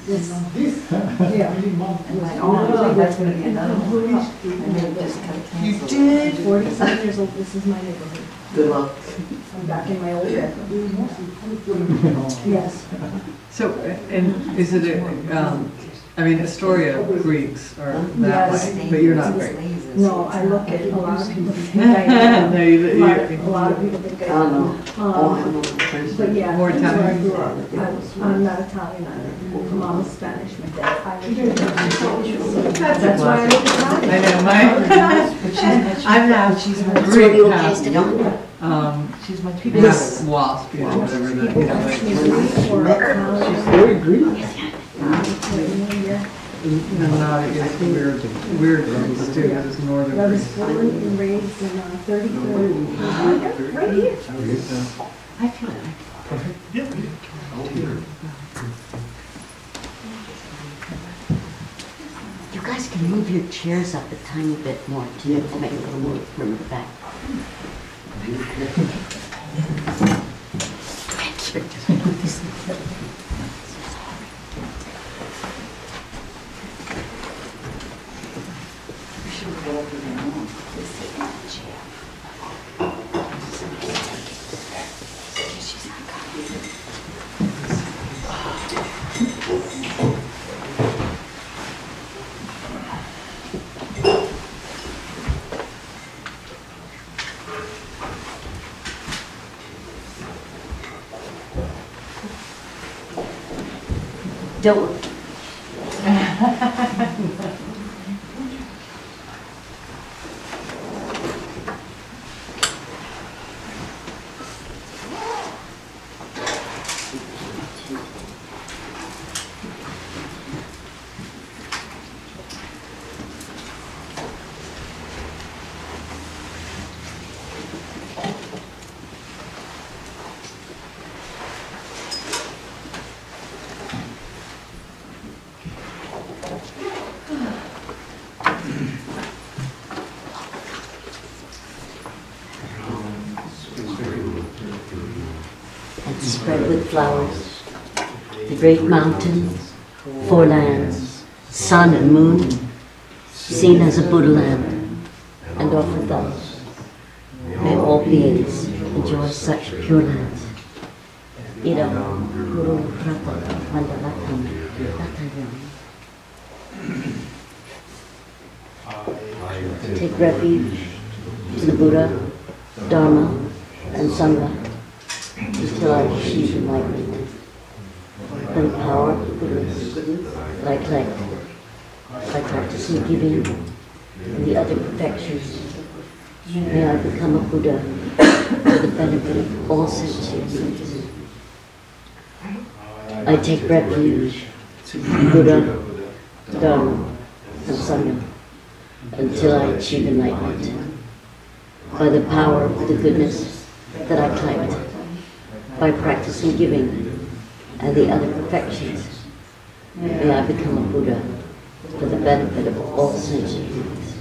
This. Yeah. And like, oh, that's going to be another one. And then just kind of You cancel. did? 47 years old, this is my neighborhood. Good luck. I'm back in my old bedroom. Yes. So, and is it I mean, Astoria Greeks are that Yes. way, but you're not Greek. No, I look at a lot of people think I am. No, A lot of people think I Oh, am. no. But yeah, More that's where I Italian. grew up. I'm not Italian, I'm Mama's Spanish, my dad's Irish. That's why I look Italian. I know, I'm half She's my Greek, half, She's my half wasp, you know, whatever that, you know, like, She's Very green. no, not against weird Greeks too, because it's northern I was Greece. born and raised in 33rd, right here. I feel it. You guys can move your chairs up a tiny bit more to make a little more room in the back. Thank you. We should go over there more. Sit in that chair. She's not coming. Don't. And spread with flowers, the great mountains, four lands, sun and moon, seen as a Buddha land, and offer thus. May all beings enjoy such pure lands. Ida, Guru Prata, Mandalatam, Take refuge in the Buddha, Dharma, and Sangha until I achieve enlightenment. By the power of goodness that I collect by practicing giving and the other perfections, may I become a Buddha for the benefit of all sentient beings. I take refuge in Buddha, Dharma, and Sangha until I achieve enlightenment. By the power of the goodness that I collect by practicing giving and the other perfections, may I become a Buddha for the benefit of all sentient beings.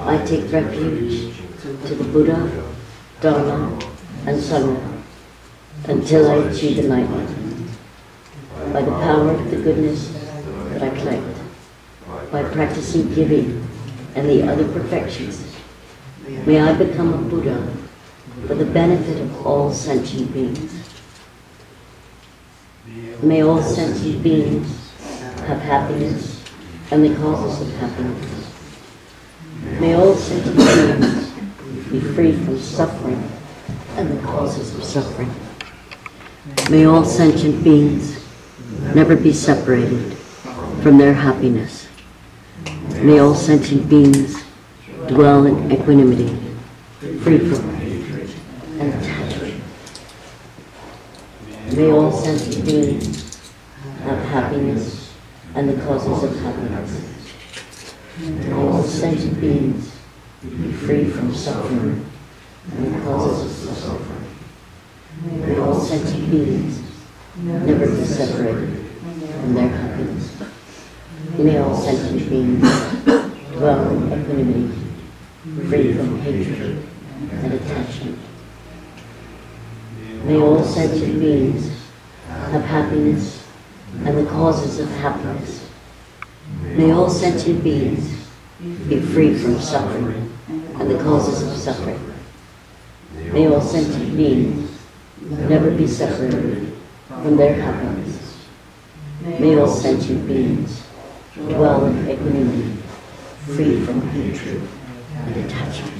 I take refuge to the Buddha, Dharma, and Sangha until I achieve enlightenment. By the power of the goodness that I collect by practicing giving and the other perfections, may I become a Buddha for the benefit of all sentient beings. May all sentient beings have happiness and the causes of happiness. May all sentient beings be free from suffering and the causes of suffering. May all sentient beings never be separated from their happiness. May all sentient beings dwell in equanimity, free from hatred and attachment. May all sentient beings have happiness and the causes of happiness. May all sentient beings be free from suffering and the causes of suffering. May all sentient beings never be separated from their happiness. May all sentient beings dwell in equanimity, free from hatred and attachment. May all sentient beings have happiness and the causes of happiness. May all sentient beings be free from suffering and the causes of suffering. May all sentient beings never be separated from their happiness. May all sentient beings dwell in equanimity, free from hatred and attachment.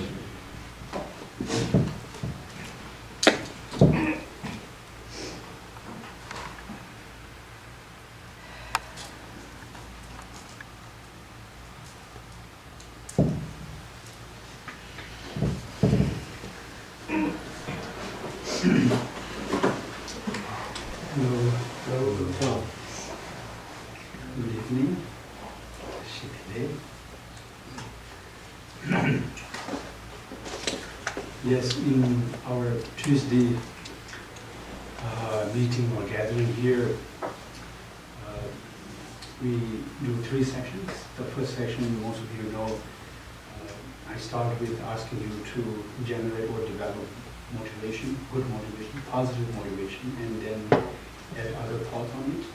Good evening. Yes, in our Tuesday meeting or gathering here, we do 3 sections. The first section, most of you know, I start with asking you to generate or develop motivation, good motivation, positive motivation, and then add other thoughts on it.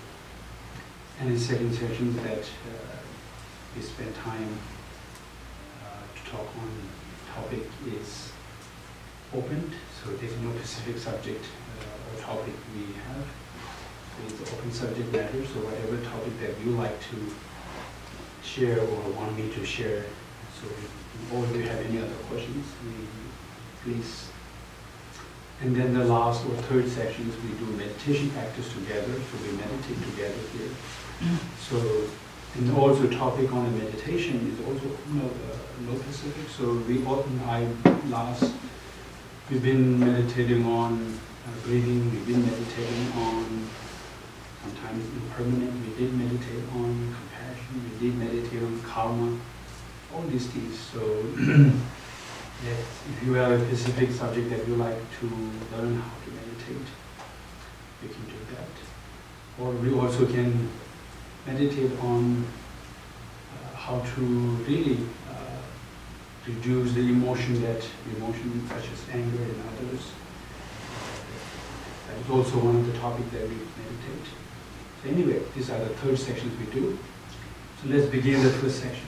And in second section that we spend time to talk on topic is opened, so there's no specific subject or topic we have. So it's open subject matter, so whatever topic that you like to share or want me to share. So or if you have any other questions, please. And then the last or third sections, we do meditation practice together, so we meditate together here. So, and also topic on the meditation is also no specific. So we've been meditating on breathing, we've been meditating on sometimes impermanent, we did meditate on compassion, we did meditate on karma, all these things. So if you have a specific subject that you like to learn how to meditate, you can do that. Or we also can meditate on how to really reduce the emotion such as anger in others. That is also one of the topics that we meditate. So anyway, these are the third sections we do. So let's begin the first section.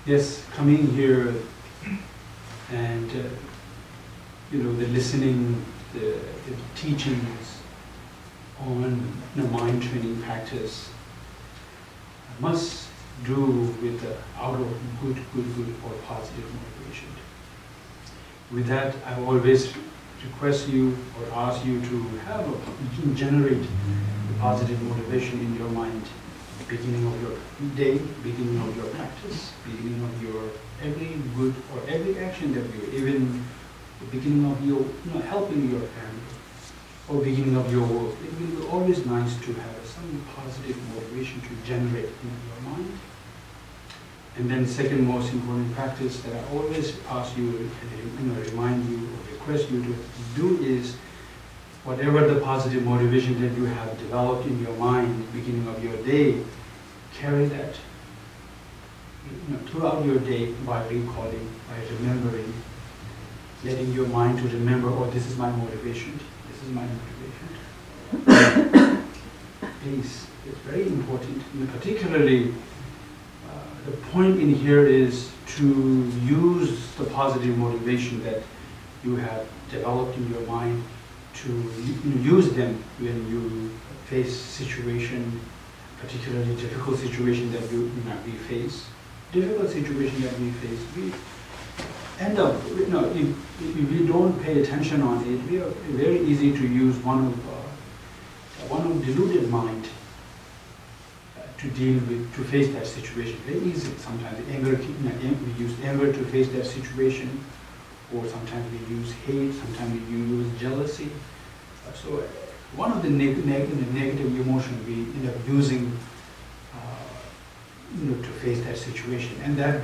Yes, coming here and the listening, the teachings on the mind training practice must do with the out of good or positive motivation. With that, I always request you or ask you to generate the positive motivation in your mind, beginning of your day, beginning of your practice, beginning of your every good or every action that you, even the beginning of your helping your family, or beginning of your work. It will be always nice to have some positive motivation to generate in your mind. And then second most important practice that I always ask you, remind you or request you to do is whatever the positive motivation that you have developed in your mind beginning of your day, carry that throughout your day by recalling, by remembering, letting your mind to remember, oh, this is my motivation. This is my motivation. Please, it's very important. And particularly, the point in here is to use the positive motivation that you have developed in your mind to use them when you face situation, particularly difficult situation that we face. Difficult situation that we face, we end up, if we don't pay attention on it, we are very easy to use one of deluded mind to deal with, to face that situation. Very easy. Sometimes we use anger to face that situation, or sometimes we use hate, sometimes we use jealousy. So one of the negative emotions we end up using to face that situation, and that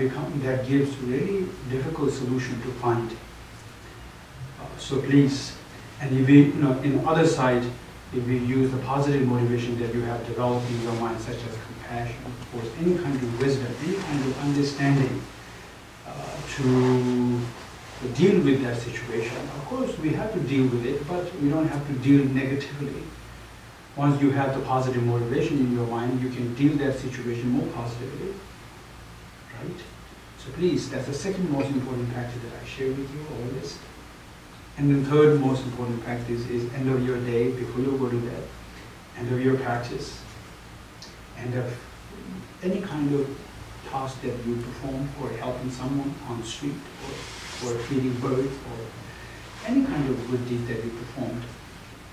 gives really difficult solution to find. So please, and if we, in the other side, if we use the positive motivation that you have developed in your mind, such as compassion, or any kind of wisdom, any kind of understanding, to deal with that situation. Of course, we have to deal with it, but we don't have to deal negatively. once you have the positive motivation in your mind, you can deal that situation more positively, right? So please, that's the second most important practice that I share with you always. And the third most important practice is end of your day, before you go to bed, end of your practice, end of any kind of task that you perform, or helping someone on the street, or feeding birds, or any kind of good deed that you performed.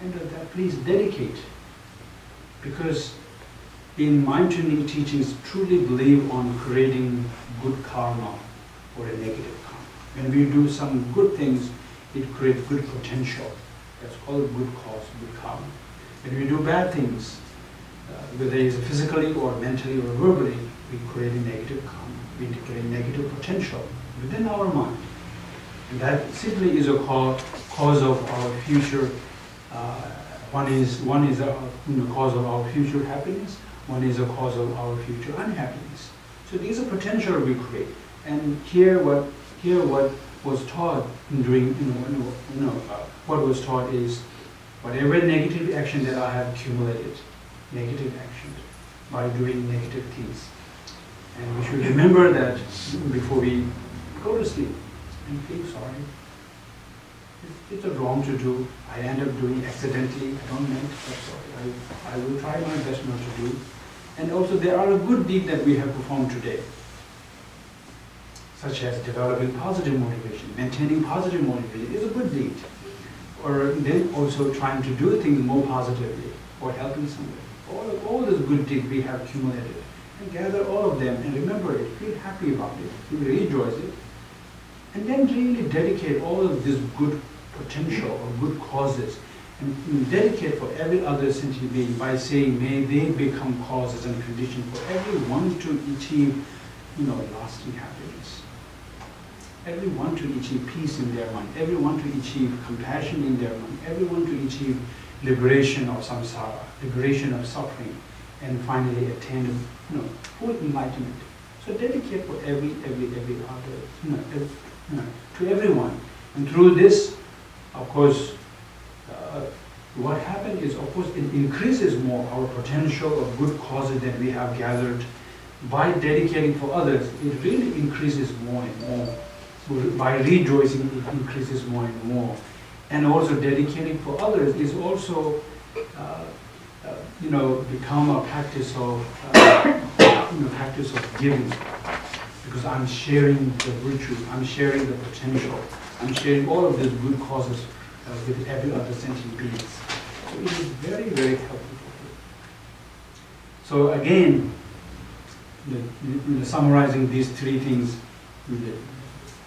End of that, please dedicate. Because in mind training teachings, truly believe on creating good karma or a negative karma. When we do some good things, it creates good potential. That's called good cause, good karma. When we do bad things, whether it's physically or mentally or verbally, we create a negative karma. We create negative potential within our mind. And that simply is a cause of our future. One is a cause of our future happiness. One is a cause of our future unhappiness. So these are potential we create. And here what was taught during what was taught is whatever negative action that I have accumulated, negative action by doing negative things. And we should remember that before we go to sleep and feel sorry. It's a wrong to do. I end up doing accidentally. I don't mean I'm sorry. I will try my best not to do. And also there are a good deed that we have performed today, such as developing positive motivation, maintaining positive motivation is a good deed. Or then also trying to do things more positively, or helping somebody. All those good deeds we have accumulated. And gather all of them and remember it, feel happy about it, feel rejoice it. And then really dedicate all of this good potential or good causes, and dedicate for every other sentient being by saying, may they become causes and conditions for everyone to achieve, lasting happiness. Everyone to achieve peace in their mind, everyone to achieve compassion in their mind, everyone to achieve liberation of samsara, liberation of suffering, and finally attain full enlightenment. So dedicate for every other, to everyone. And through this, of course, what happens is, of course, it increases more our potential of good causes that we have gathered. By dedicating for others, it really increases more and more. By rejoicing, it increases more and more. And also dedicating for others is also, become a practice of, practice of giving. Because I'm sharing the virtue, I'm sharing the potential, I'm sharing all of these good causes with every other sentient beings. So it is very, very helpful. So again, summarizing these three things,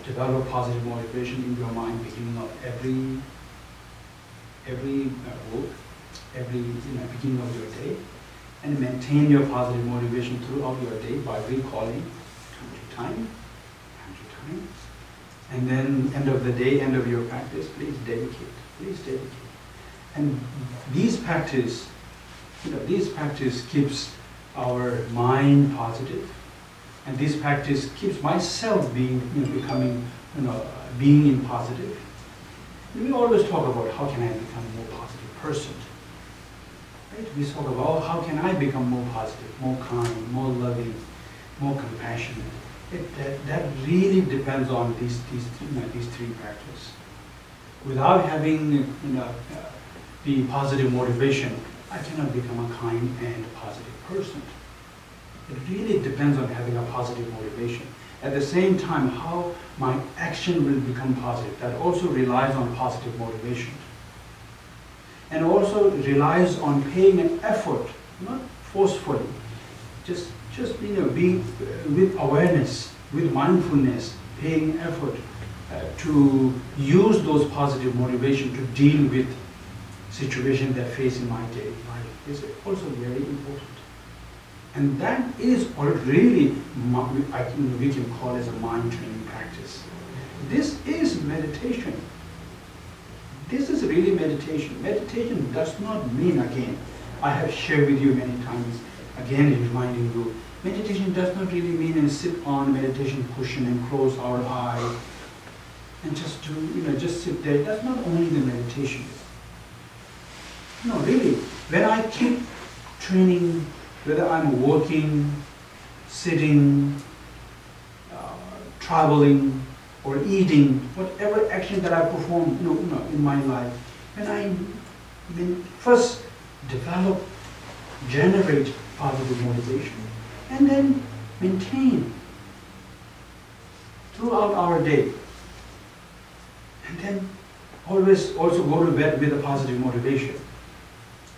develop positive motivation in your mind, beginning of every work, every beginning of your day, and maintain your positive motivation throughout your day by recalling time to time. And then end of the day, end of your practice, please dedicate. And these practice keeps our mind positive, and this practice keeps myself being, being in positive. We always talk about how can I become a more positive person. Right? We talk about how can I become more positive, more kind, more loving, more compassionate. That really depends on these three practices. Without having the positive motivation, I cannot become a kind and positive person. It really depends on having a positive motivation. At the same time, how my action will become positive, that also relies on positive motivation. And also relies on paying an effort, not forcefully, just being with awareness, with mindfulness, paying effort to use those positive motivation to deal with situations that face in my daily life is also very important. And that is really, we can call as a mind training practice. This is meditation. This is really meditation. Meditation does not mean, again, I have shared with you many times, again reminding you, meditation does not really mean and sit on meditation cushion and close our eye and just do, just sit there. That's not only the meditation. No, really, when I keep training, whether I'm working, sitting, traveling, or eating, whatever action that I perform in my life, when I first develop, generate positive motivation, and then maintain throughout our day, and then always also go to bed with a positive motivation.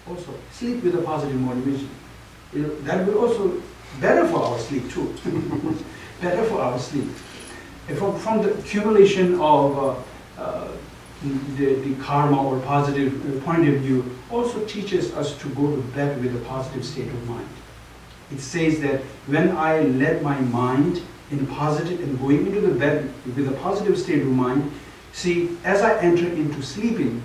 Also, sleep with a positive motivation. That will also better for our sleep too. Better for our sleep. And from the accumulation of the karma or positive point of view, also teaches us to go to bed with a positive state of mind. It says that when I let my mind in positive and going into the bed with a positive state of mind, see, as I enter into sleeping,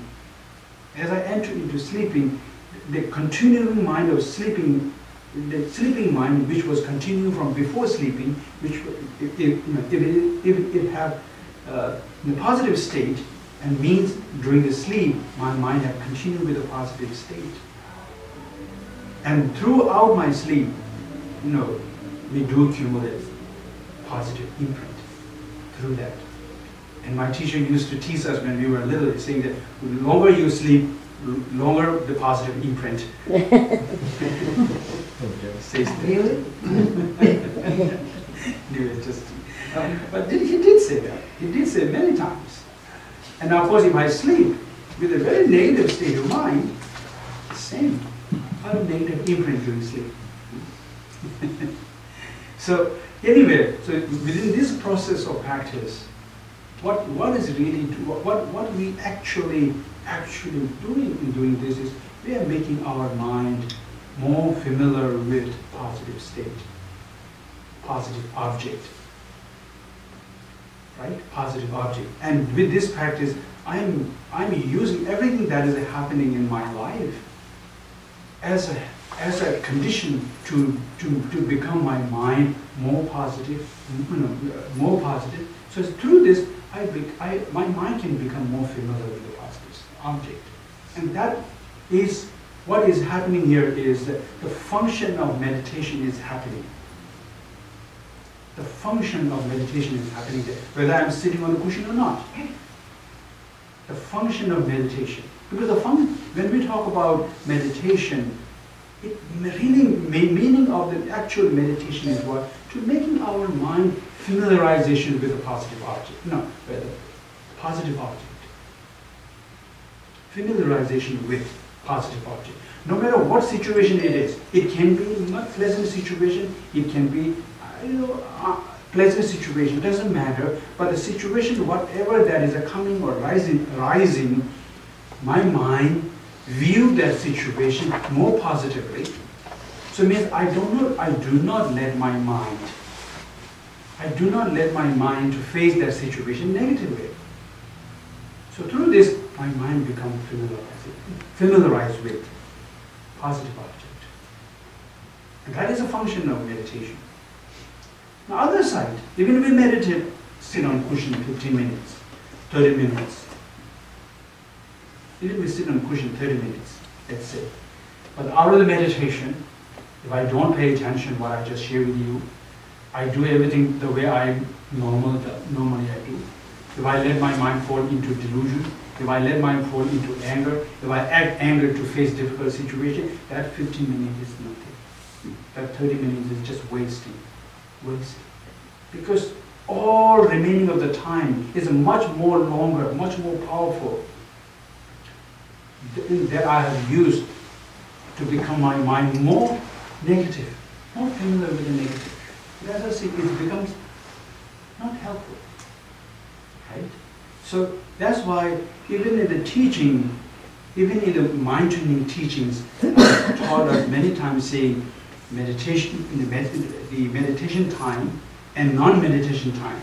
the continuing mind of sleeping, the sleeping mind which was continuing from before sleeping, which if it have the positive state, and means during the sleep my mind have continued with a positive state. And throughout my sleep, we do accumulate positive imprint through that. And my teacher used to tease us when we were little, saying that the longer you sleep, longer the positive imprint. Really? But he did say that. He did say many times. And now, of course, if I sleep with a very negative state of mind, the same. I have a negative imprint during sleep. So anyway, so within this process of practice, what is really what we actually doing in doing this is we are making our mind more familiar with positive state, positive object, right? Positive object. And with this practice, I'm using everything that is happening in my life as a condition to become my mind more positive, more positive. So through this, my mind can become more familiar with the positive object. And that is what is happening here, is that the function of meditation is happening. The function of meditation is happening there, whether I'm sitting on a cushion or not. The function of meditation. Because when we talk about meditation, it really, meaning of the actual meditation is what? To making our mind familiarization with a positive object. No, with a positive object. Familiarization with positive object. No matter what situation it is, it can be not pleasant situation, it can be pleasant situation, doesn't matter, but the situation, whatever that is coming or rising, my mind view that situation more positively. So it means I do not let my mind to face that situation negatively. So through this, my mind becomes familiarized with positive object. And that is a function of meditation. On the other side, even if we meditate, sit on cushion 15 minutes, 30 minutes. Even if we sit on cushion 30 minutes, let's say. But out of the meditation, if I don't pay attention what I just shared with you, I do everything the way I normally I do. If I let my mind fall into delusion, if I let my mind fall into anger, if I act anger to face difficult situation, that 15 minutes is nothing. That 30 minutes is just wasting. Because all remaining of the time is much more longer, much more powerful that I have used to become my mind more negative, more familiar with the negative. But as I say, it becomes not helpful, right? So that's why even in the teaching, even in the mind training teachings, I've taught us many times saying meditation, the meditation time and non-meditation time,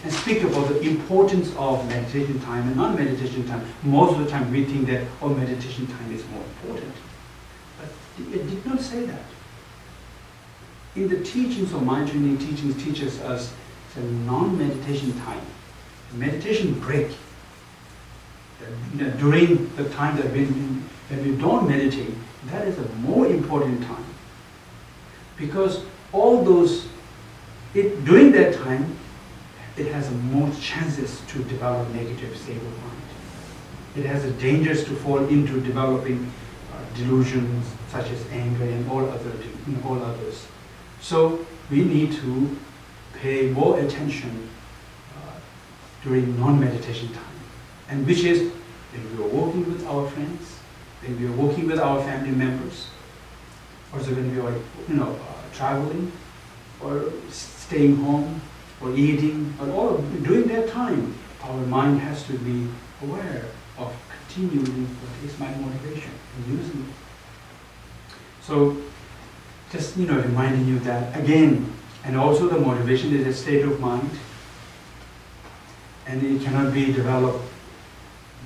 and speak about the importance of meditation time and non-meditation time. Most of the time we think that meditation time is more important. But it did not say that. In the teachings of mind training teachings teaches us the non-meditation time, meditation break. During the time that when we don't meditate, that is a more important time. Because all those, during that time, it has more chances to develop negative state of mind. It has a dangers to fall into developing delusions such as anger and all others. So we need to pay more attention during non-meditation time, and which is when we are walking with our friends, when we are walking with our family members, also when we are traveling or staying home or eating, or all during that time, our mind has to be aware of continuing what is my motivation and using it. So just reminding you that again, and also the motivation is a state of mind, and it cannot be developed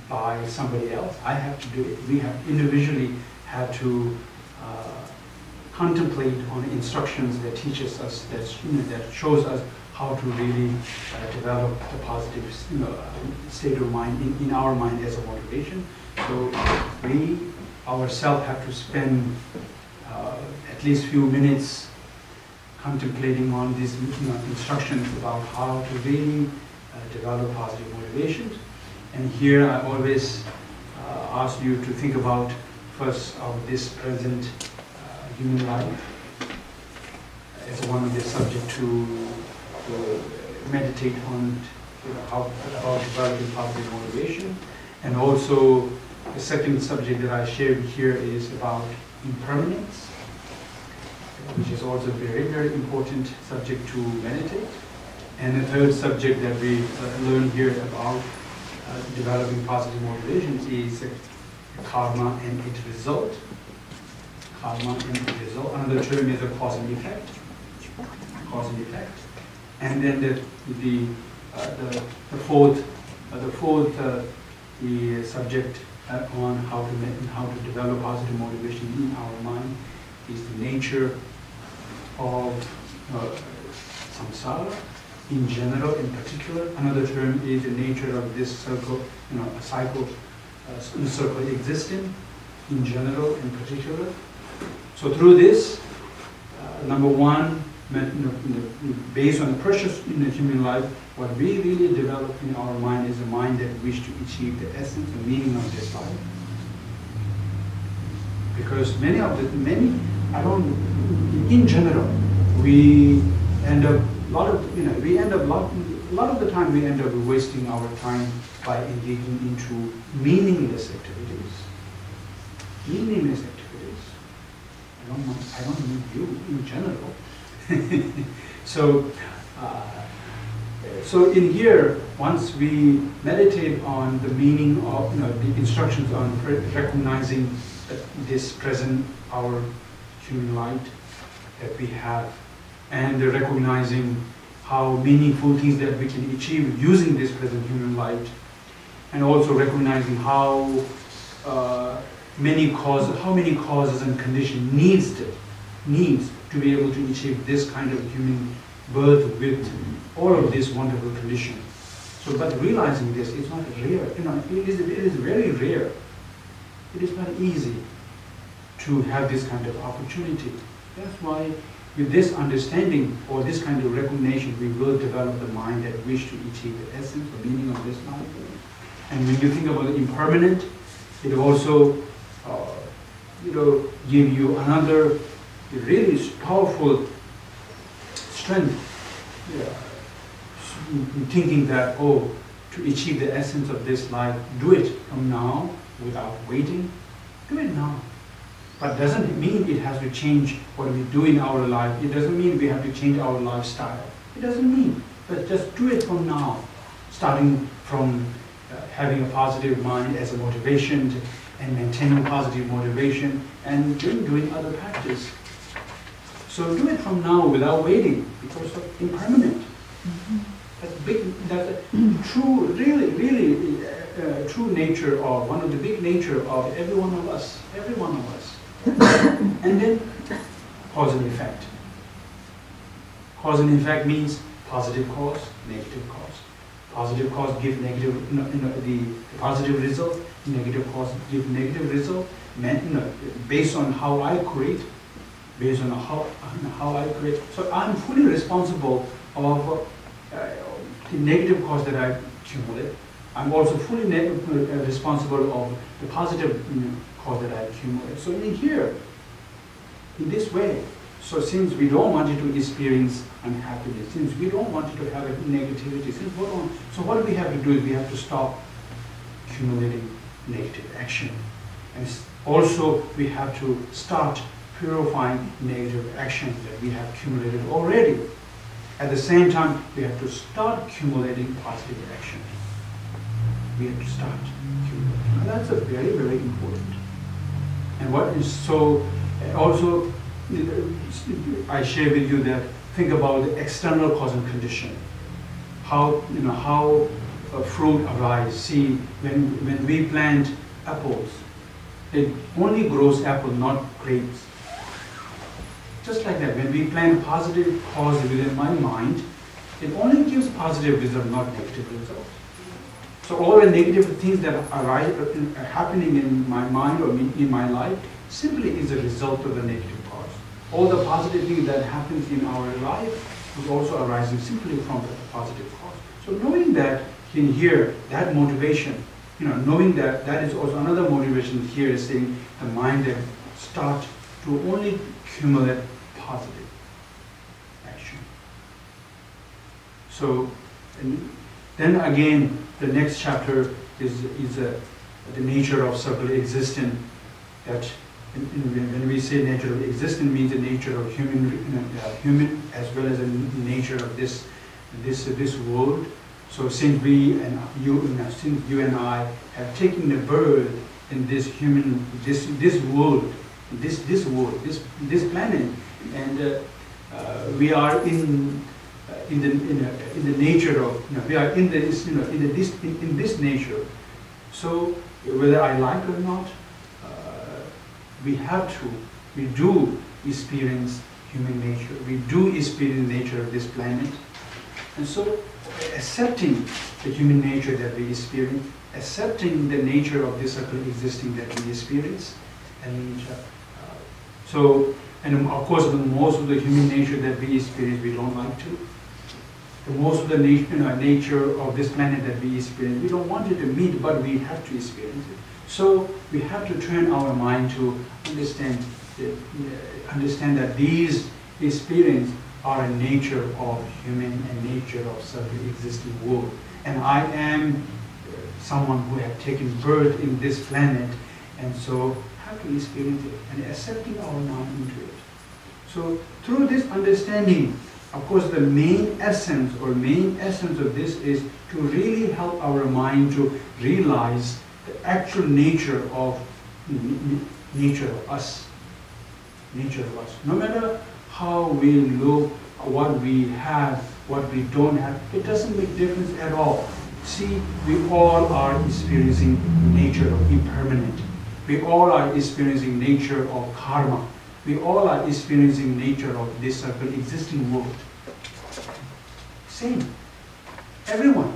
by somebody else. I have to do it. We have individually had to contemplate on instructions that teaches us, that shows us how to really develop the positive state of mind in our mind as a motivation. So we ourselves have to spend at least few minutes contemplating on these instructions about how to really develop positive motivations. And here I always ask you to think about first of this present human life as one of the subject to meditate on how about developing positive motivation. And also the second subject that I shared here is about impermanence, which is also a very, very important subject to meditate. And the third subject that we learn here about developing positive motivations is karma and its result. Karma and its result. Another term is a cause and effect. Cause and effect. And then the fourth the subject on how to develop positive motivation in our mind is the nature of samsara in general, in particular. Another term is the nature of this circle, a cycle, circle existing in general, in particular. So through this, number one, based on the precious in the human life, what we really develop in our mind is a mind that wishes to achieve the essence and meaning of this life. Because in general, we end up a lot of the time we end up wasting our time by engaging into meaningless activities. Meaningless activities. I don't need you in general. So in here, once we meditate on the meaning of the instructions on recognizing this present our human light that we have, and recognizing how meaningful things that we can achieve using this present human light, and also recognizing how many causes and conditions needs to be able to achieve this kind of human birth with all of these wonderful conditions. So, but realizing this, it's not rare. It is very rare. It is not easy to have this kind of opportunity. That's why, with this understanding or this kind of recognition, we will develop the mind that wish to achieve the essence, the meaning of this life. And when you think about the impermanent, it also, give you another really powerful strength. Thinking that, to achieve the essence of this life, do it from now without waiting. Do it now. But doesn't mean it has to change what we do in our life. It doesn't mean we have to change our lifestyle. It doesn't mean. But just do it from now, starting from having a positive mind as a motivation and maintaining positive motivation and doing other practice. So do it from now without waiting, because of impermanent. Mm-hmm. That's a true, really true nature of, one of the big nature of every one of us. And then cause and effect. Cause and effect means positive cause, negative cause. Positive cause give negative, the positive result. Negative cause give negative result. based on how I create, based on how I create. So I'm fully responsible of the negative cause that I accumulate. I'm also fully responsible of the positive cause that I accumulate. So in here, in this way, so since we don't want you to experience unhappiness, since we don't want you to have a negativity, so what we have to do is we have to stop accumulating negative action. And also we have to start purifying negative actions that we have accumulated already. At the same time, we have to start accumulating positive action. We have to start accumulating. And that's a very, very important. And what is so, also, I share with you that think about the external cause and condition. How a fruit arises. See, when we plant apples, it only grows apple, not grapes. Just like that, when we plant positive cause within my mind, it only gives positive result, not negative result. So all the negative things that are happening in my mind or in my life simply is a result of the negative cause. All the positive things that happens in our life is also arising simply from the positive cause. So knowing that in here, that motivation, knowing that that is also another motivation here is saying the mind that start to only accumulate positive action. So then again, the next chapter is the nature of circle existence. That when we say nature of existence, means the nature of human as well as the nature of this world. So since you and I have taken the birth in this world, this planet, and we are in the nature of we are in this nature. So whether I like or not, we do experience human nature. We do experience the nature of this planet, and so accepting the human nature that we experience, accepting the nature of this circle existing that we experience, and and of course, most of the human nature that we experience, we don't like to. Most of the nature of this planet that we experience, we don't want it to meet, but we have to experience it. So we have to turn our mind to understand that these experiences are a nature of human and nature of circle existing world. And I am someone who have taken birth in this planet, and so have to experience it and accepting our mind into it. So through this understanding, of course, the main essence of this is to really help our mind to realize the actual nature of us. No matter how we look, what we have, what we don't have, it doesn't make difference at all. See, we all are experiencing nature of impermanent. We all are experiencing nature of karma. We all are experiencing nature of this circle existing world. Same. Everyone.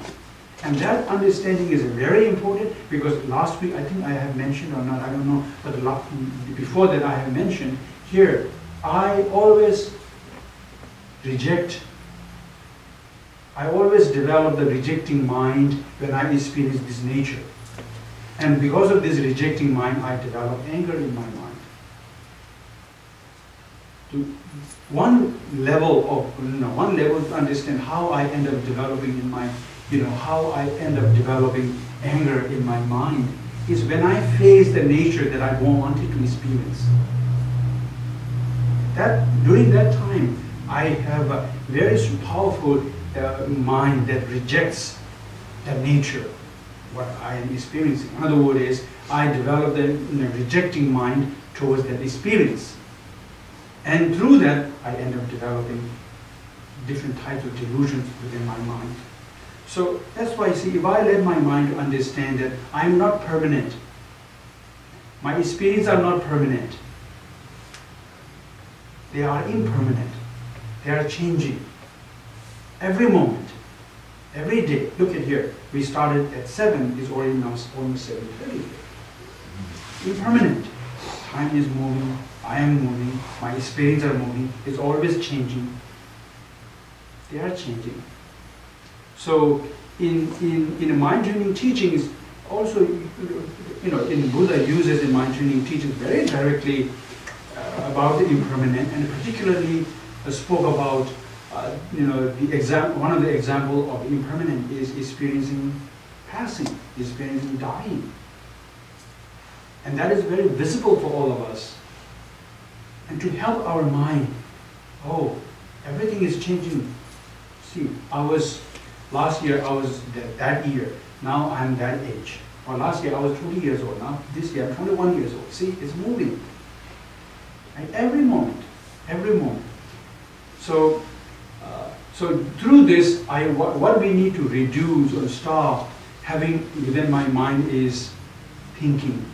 And that understanding is very important, because last week, I think I have mentioned or not, I don't know, but before that I have mentioned here, I always develop the rejecting mind when I experience this nature. And because of this rejecting mind, I develop anger in my mind. To one level to understand how I end up developing in my, how I end up developing anger in my mind is when I face the nature that I wanted to experience. During that time, I have a very powerful mind that rejects the nature, what I am experiencing. In other words, I develop the rejecting mind towards that experience. And through that, I end up developing different types of delusions within my mind. So that's why, see, if I let my mind understand that I am not permanent, my experiences are not permanent, they are impermanent, they are changing. Every moment, every day. Look at here, we started at 7, it's already now almost 7:30. Impermanent. time is moving, I am moving, my experiences are moving, it's always changing. They are changing. So in mind training teachings, also, in Buddha uses in mind training teachings very directly about the impermanent, and particularly spoke about, one of the example of impermanent is experiencing passing, experiencing dying. And that is very visible for all of us. And to help our mind, oh, everything is changing. See, last year I was that year, now I'm that age. Or last year I was 20 years old, now this year I'm 21 years old. See, it's moving. Right? Every moment. So through this, what we need to reduce or stop having within my mind is thinking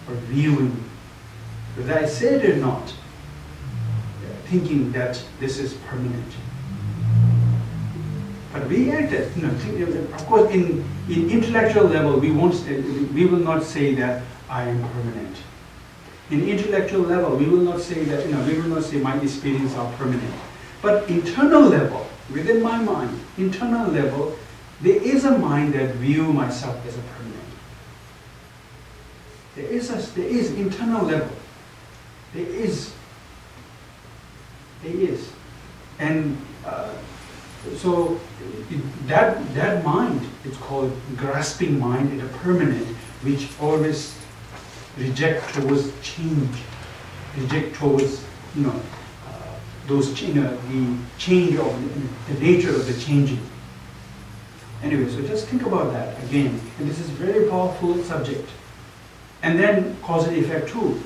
or viewing, whether I say it or not, thinking that this is permanent. But we act as, of course, in intellectual level, we will not say that I am permanent. In intellectual level, we will not say that, we will not say my experiences are permanent. But internal level, within my mind, internal level, there is a mind that view myself as a permanent. There is internal level. There is. And so that mind, it's called grasping mind, is a permanent, which always reject towards change, reject towards the change of the nature of the changing. Anyway, so just think about that again, and this is a very powerful subject. And then cause and effect too.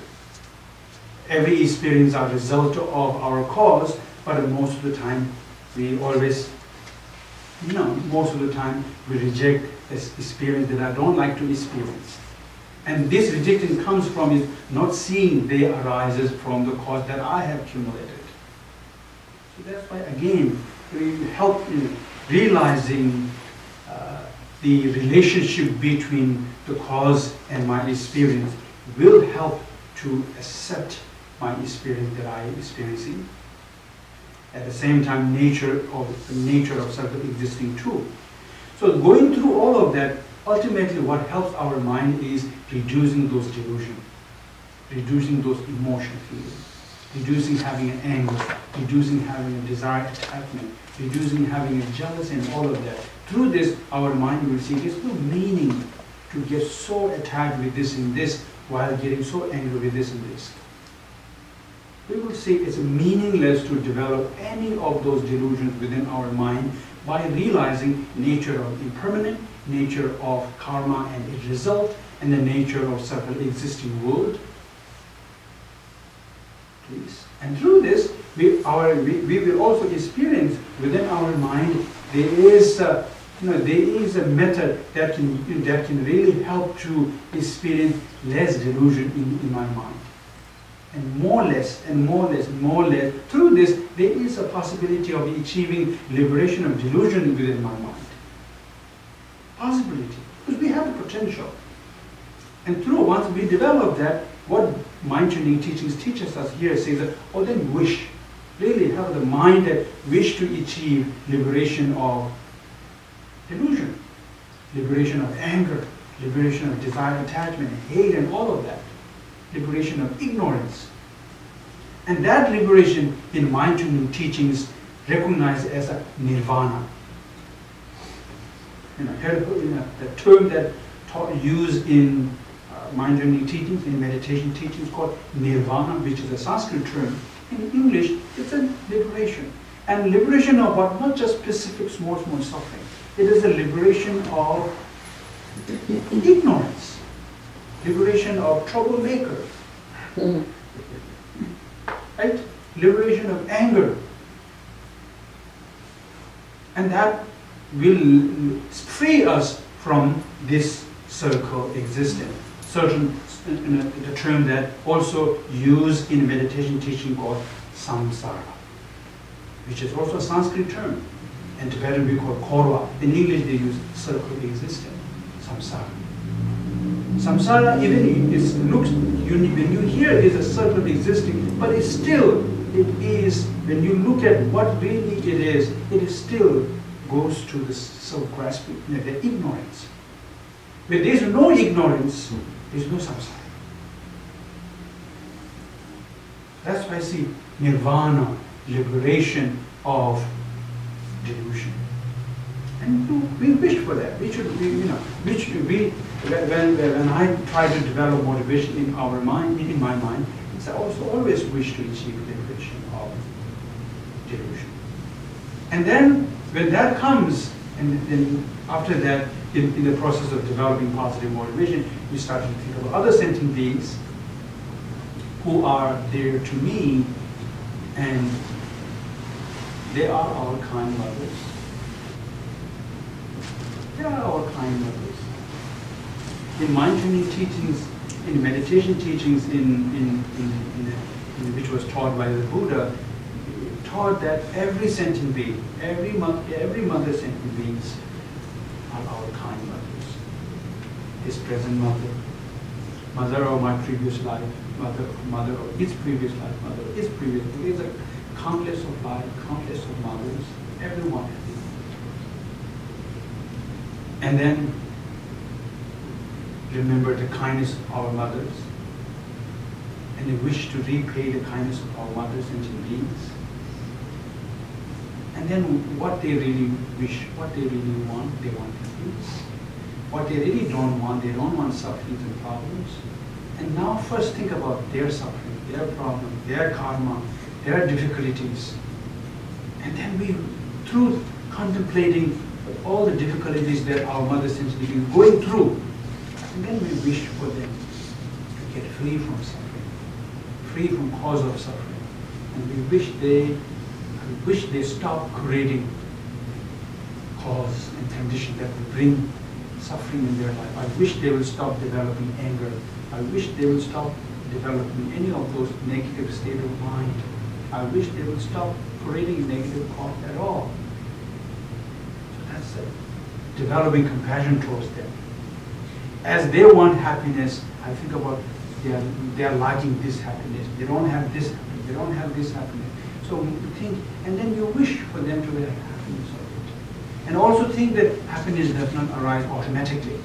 Every experience are a result of our cause, but most of the time we always, most of the time we reject this experience that I don't like to experience. And this rejection comes from is not seeing they arises from the cause that I have accumulated. So that's why again we help in realizing the relationship between the cause and my experience will help to accept my experience that I am experiencing. At the same time, nature of self-existing too. So going through all of that, ultimately what helps our mind is reducing those delusions, reducing those emotional feelings, reducing having an anger, reducing having a desire attachment, reducing having a jealousy and all of that. Through this, our mind will see there's no meaning to get so attached with this and this while getting so angry with this and this. We will see it's meaningless to develop any of those delusions within our mind by realizing nature of impermanent, nature of karma and its result, and the nature of self-existing world. Please. And through this, we will also experience within our mind there is a method that can really help to experience less delusion in my mind. And more less, and more less, and more less. Through this, there is a possibility of achieving liberation of delusion within my mind. Possibility. Because we have the potential. And through, once we develop that, what mind training teachings teaches us here says that, then wish. Really have the mind that wish to achieve liberation of delusion, liberation of anger, liberation of desire, attachment, hate, and all of that. Liberation of ignorance. And that liberation in mind training teachings recognized as a nirvana. The term that used in mind training teachings, in meditation teachings, called nirvana, which is a Sanskrit term. In English, it's a liberation. And liberation of what? Not just specific small suffering. It is a liberation of ignorance. Liberation of troublemaker. Right? Liberation of anger. And that will free us from this circle existence. Certain the term that also used in meditation teaching called samsara, which is also a Sanskrit term. In Tibetan we call korwa. In English they use circle existence, samsara. Samsara, even it looks, when you hear it is a circle existing, but it is, when you look at what really it still goes to the self-grasping, the ignorance. Where there is no ignorance, there is no samsara. That's why I see nirvana, liberation of delusion. And we wish for that. We should, when I try to develop motivation in our mind, in my mind, I also always wish to achieve liberation of delusion. And then when that comes, and then after that, in the process of developing positive motivation, you start to think of other sentient beings who are there to me, and they are our kind mothers. They are our kind mothers. In mind training teachings, in meditation teachings, which was taught by the Buddha, taught that every sentient being, every mother sentient beings are our kind mothers. His present mother, mother of my previous life, mother of his previous life, mother of his previous life. There's a countless of life, countless of mothers, everyone has been. And then remember the kindness of our mothers, and they wish to repay the kindness of our mothers and beings. And then what they really wish, what they really want, they want peace. What they really don't want, they don't want sufferings and problems. And now first think about their suffering, their problem, their karma, their difficulties. And then we, through contemplating all the difficulties that our mother essentially is going through, and then we wish for them to get free from suffering, free from cause of suffering. And we wish they stop creating cause and condition that will bring suffering in their life. I wish they will stop developing anger. I wish they will stop developing any of those negative state of mind. I wish they will stop creating negative thought at all. So that's it. Developing compassion towards them. As they want happiness, I think about they are lacking this happiness. They don't have this happiness. They don't have this happiness. So you think, and then you wish for them to have happiness of it. And also think that happiness does not arise automatically.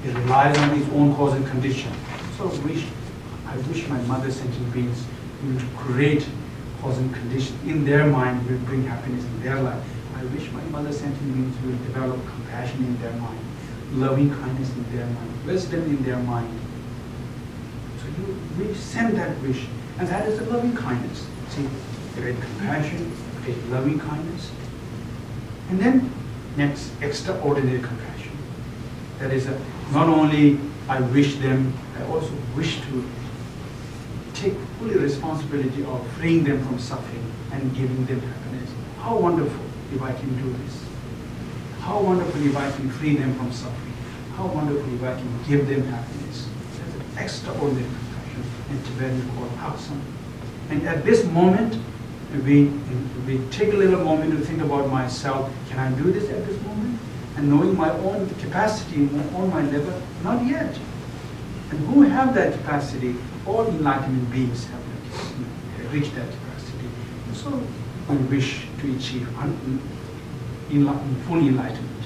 It relies on its own cause and condition. So I wish my mother sentient beings will create cause and condition in their mind, will bring happiness in their life. I wish my mother sentient beings will develop compassion in their mind, loving kindness in their mind, wisdom in their mind. So we send that wish, and that is the loving kindness. See, great compassion, great loving kindness. And then next, extraordinary compassion. That is, not only I wish them, I also wish to take full responsibility of freeing them from suffering and giving them happiness. How wonderful if I can do this. How wonderful if I can free them from suffering. How wonderful if I can give them happiness. That's an extraordinary compassion, and Tibetan we call aksam. And at this moment, we take a little moment to think about myself. Can I do this at this moment? And knowing my own capacity on my level, not yet. And who have that capacity? All enlightenment beings have reached that capacity. And so we wish to achieve full enlightenment.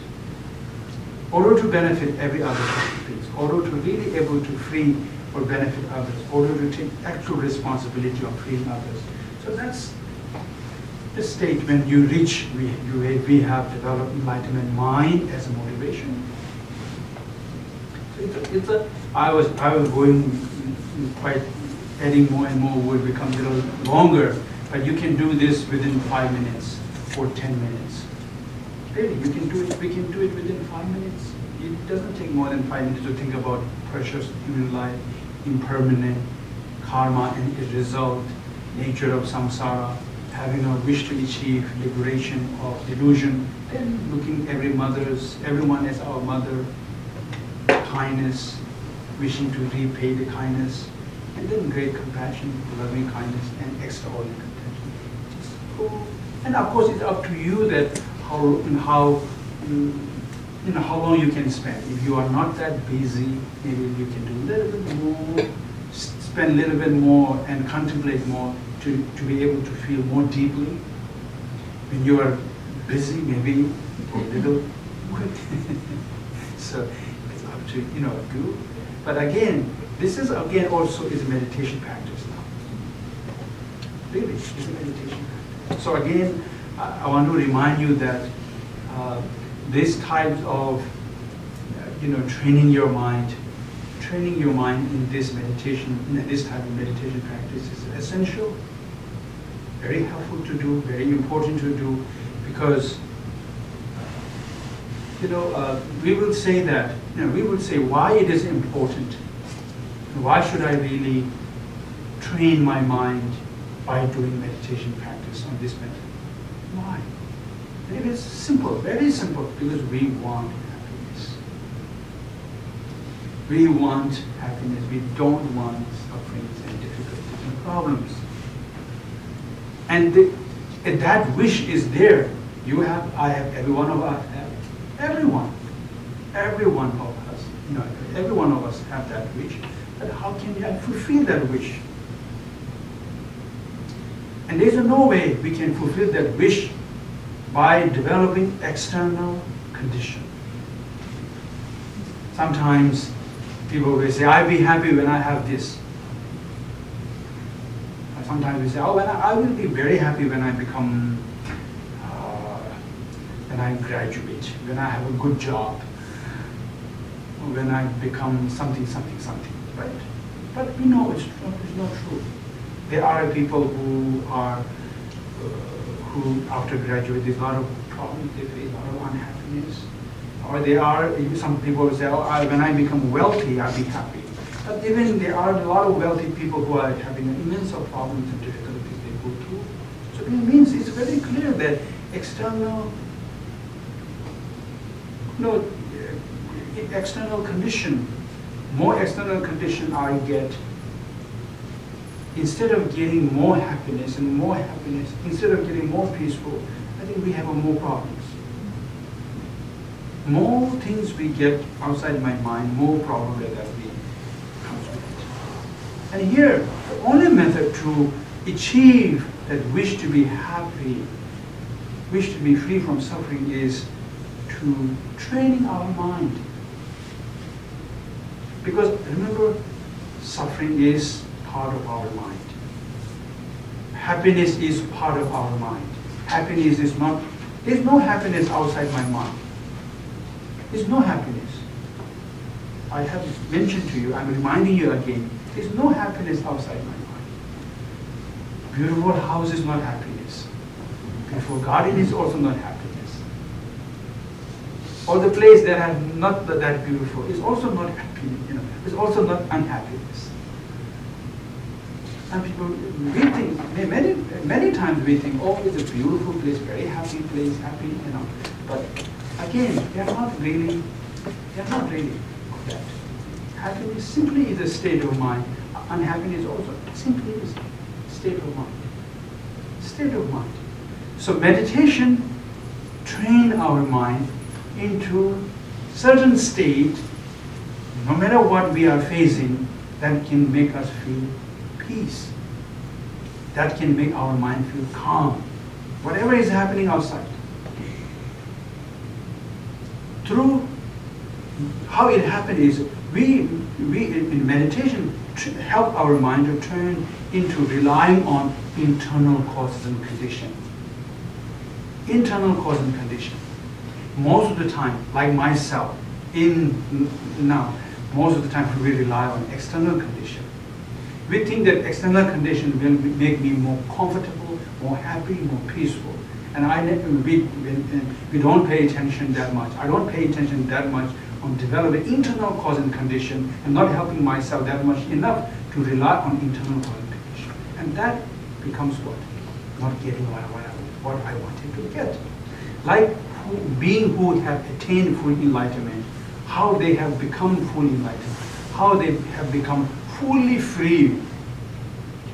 Order to benefit every other beings, order to really able to free or benefit others, order to take actual responsibility of freeing others. So that's the state when you reach, we have developed enlightenment mind as a motivation. So I was going quite, adding more and more would become a little longer, but you can do this within 5 minutes or 10 minutes. Really, you can do it, we can do it within 5 minutes. It doesn't take more than 5 minutes to think about precious human life, impermanent, karma and its result, nature of samsara, having a wish to achieve liberation of delusion, then looking everyone as our mother, kindness, wishing to repay the kindness, and then great compassion, loving kindness, and extraordinary compassion. Just go. And of course, it's up to you that how how long you can spend. If you are not that busy, maybe you can do a little bit more, spend a little bit more and contemplate more to be able to feel more deeply. When you are busy, maybe a little quick. So it's up to, do. But again, this is again also is a meditation practice now. Really, it's a meditation practice. So again, I want to remind you that this type of, training your mind in this meditation, in this type of meditation practice is essential, very helpful to do, very important to do, because we will say that, we will say why it is important. Why should I really train my mind by doing meditation practice on this method? Why? It is simple, very simple, because we want happiness. We want happiness. We don't want sufferings and difficulties and problems. And that wish is there. You have, I have, every one of us have, every one of us, every one of us have that wish. But how can you fulfill that wish? And there's no way we can fulfill that wish by developing external condition. Sometimes people will say, I'll be happy when I have this. Or sometimes we say, oh, I will be very happy when I become, when I graduate, when I have a good job, or when I become something, right? But we know it's not true. There are people who are, who after graduate, there's a lot of problems, they face a lot of unhappiness. Or there are, some people say, oh, when I become wealthy, I'll be happy. But even there are a lot of wealthy people who are having immense problems and difficulties they go through. So it means it's very clear that external, external condition, more external condition I get, instead of getting more happiness, instead of getting more peaceful, I think we have more problems. More things we get outside my mind, more problem that we comes with it. And here, the only method to achieve that wish to be happy, wish to be free from suffering is to training our mind. Because remember, suffering is part of our mind. Happiness is part of our mind. Happiness is not, there's no happiness outside my mind. There's no happiness. I have mentioned to you, I'm reminding you again, there's no happiness outside my mind. Beautiful house is not happiness. Beautiful garden is also not happiness. Or the place that are not that beautiful is also not happiness, it's also not unhappiness. And people, we think, many times we think, oh, it's a beautiful place, very happy place, happy, But again, they're not really that. Happiness simply is a state of mind. Unhappiness also simply is a state of mind. State of mind. So meditation train our mind into certain state, no matter what we are facing, that can make us feel peace. That can make our mind feel calm. Whatever is happening outside. Through how it happens is we in meditation help our mind to turn into relying on internal causes and condition. Internal cause and condition. Most of the time, like myself, most of the time we rely on external condition. We think that external condition will make me more comfortable, more happy, more peaceful. And we don't pay attention that much. I don't pay attention that much on developing internal cause and condition and not helping myself that much enough to rely on internal cause and condition. And that becomes what? Not getting what I wanted to get. Like being who have attained full enlightenment, how they have become full enlightenment, how they have become fully free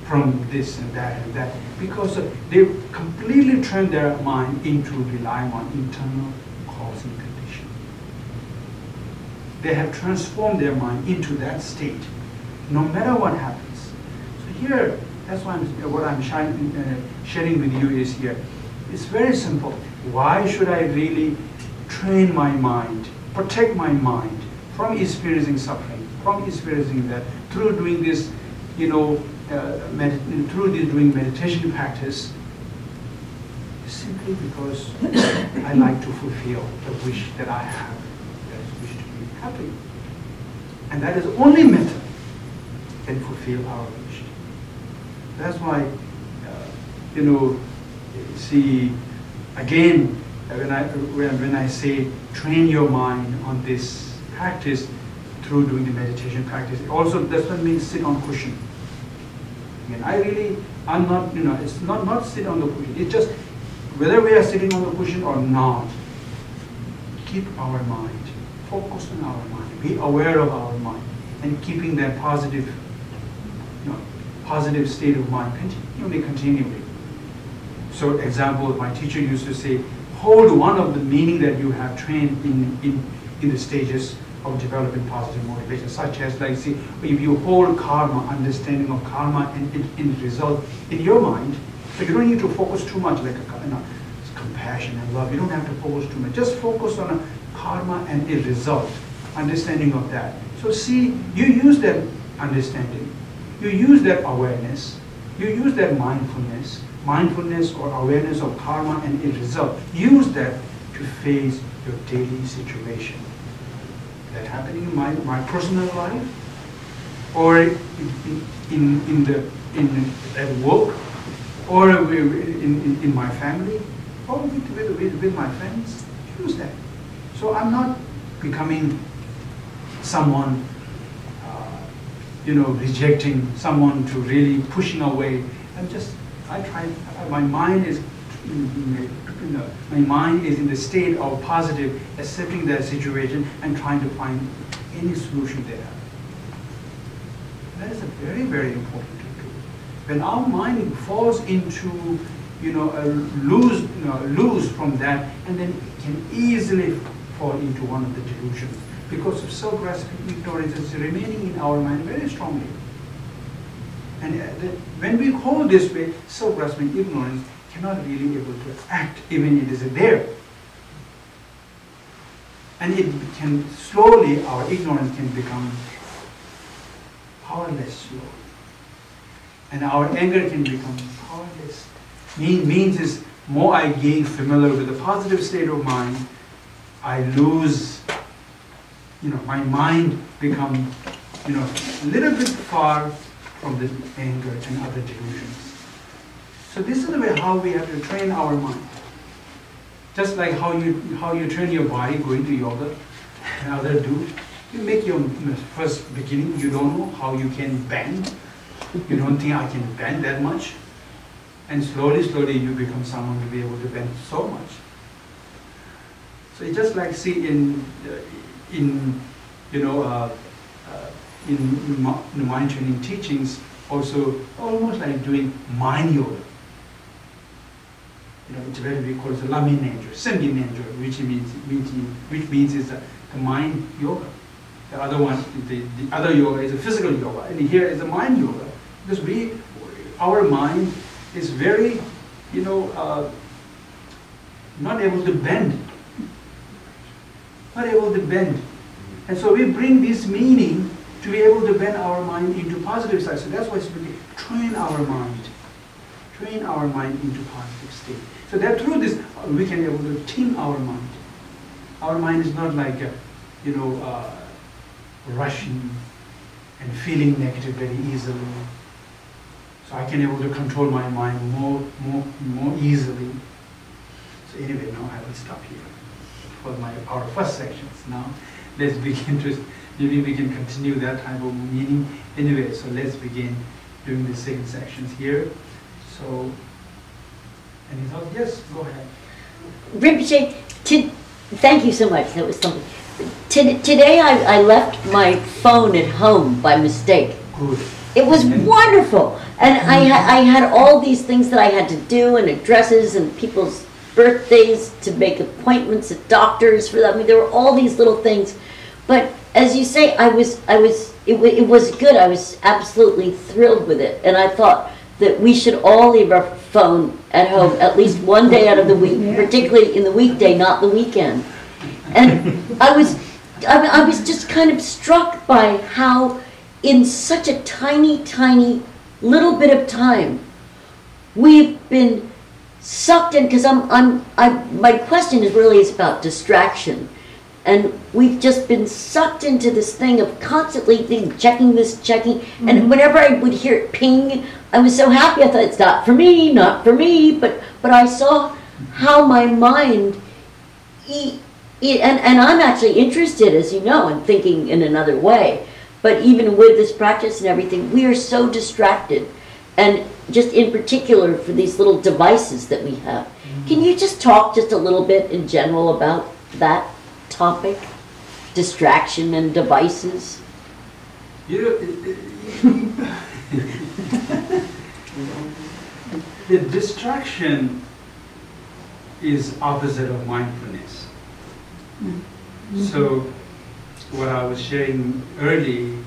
from this and that, because they completely turn their mind into relying on internal cause and condition. they have transformed their mind into that state, no matter what happens. So here, that's why what I'm sharing with you is here. It's very simple. Why should I really train my mind, protect my mind from experiencing suffering, from experiencing that through doing this, doing meditation practice? Simply because I like to fulfill the wish that I have, that is wish to be happy. And that is the only method can fulfill our wish. That's why, see, again, when I say train your mind on this practice through doing the meditation practice, it also doesn't mean sit on cushion. Again, I'm not, it's not sit on the cushion. It's just whether we are sitting on the cushion or not, keep our mind, focus on our mind, be aware of our mind, and keeping that positive, positive state of mind continually. So, example, my teacher used to say, hold one of the meaning that you have trained in the stages of developing positive motivation, such as, like, see, if you hold karma, understanding of karma, and in result in your mind. So you don't need to focus too much, like compassion and love. You don't have to focus too much. Just focus on a karma and a result, understanding of that. So see, you use that understanding, you use that awareness, you use that mindfulness or awareness of karma and a result. Use that to face your daily situation. That happening in my personal life, or at work, or in my family, or with my friends. Use that. So I'm not becoming someone, rejecting someone, to really pushing away. My mind is, my mind is in the state of positive, accepting that situation and trying to find any solution there. That is a very, very important to do. When our mind falls into, lose from that, and then it can easily fall into one of the delusions because of self-grasping ignorance is remaining in our mind very strongly. And when we hold this way, self-grasping ignorance cannot really able to act, even it is there. And it can slowly, our ignorance can become powerless slowly. And our anger can become powerless. Means is, more I gain familiar with the positive state of mind, I lose, my mind become, a little bit far from the anger and other delusions. So this is the way how we have to train our mind. Just like how you train your body going to yoga and others do. You make your first beginning, you don't know how you can bend. You don't think I can bend that much. And slowly you become someone to be able to bend so much. So it's just like, see, in mind training teachings, also almost like doing mind yoga. It's very big, called Lami Nanjo, Sengi Nanjo, which means is the mind yoga. The other one, the other yoga is a physical yoga, and here is a mind yoga, because our mind is very, not able to bend. Not able to bend. And so we bring this meaning to be able to bend our mind into positive side. So that's why it's really train our mind. Train our mind into positive state. So that through this, we can be able to tame our mind. Our mind is not like, rushing and feeling negative very easily. So I can be able to control my mind more easily. So anyway, now I will stop here for our first sections. Now let's begin to, maybe we can continue that type of meaning. Anyway, so let's begin doing the second sections here. So, any thoughts? Yes, go ahead. Rinpoche, thank you so much. That was something. Today I left my phone at home by mistake. Good. It was wonderful. And I had all these things that I had to do, and addresses and people's birthdays to make appointments at doctors for them. I mean, there were all these little things But as you say, it was good. I was absolutely thrilled with it. And I thought that we should all leave our phone at home at least one day out of the week, particularly in the weekday, not the weekend. And I was just kind of struck by how in such a tiny, tiny little bit of time, we've been sucked in, because my question is about distraction. And we've just been sucked into this thing of constantly checking this, checking. And whenever I would hear it ping, I was so happy. I thought, it's not for me, not for me. But I saw how my mind, and I'm actually interested, as you know, in thinking in another way. But even with this practice and everything, we are so distracted. And just in particular for these little devices that we have. Can you just talk just a little bit in general about that topic? Distraction and devices? The distraction is opposite of mindfulness. So what I was sharing early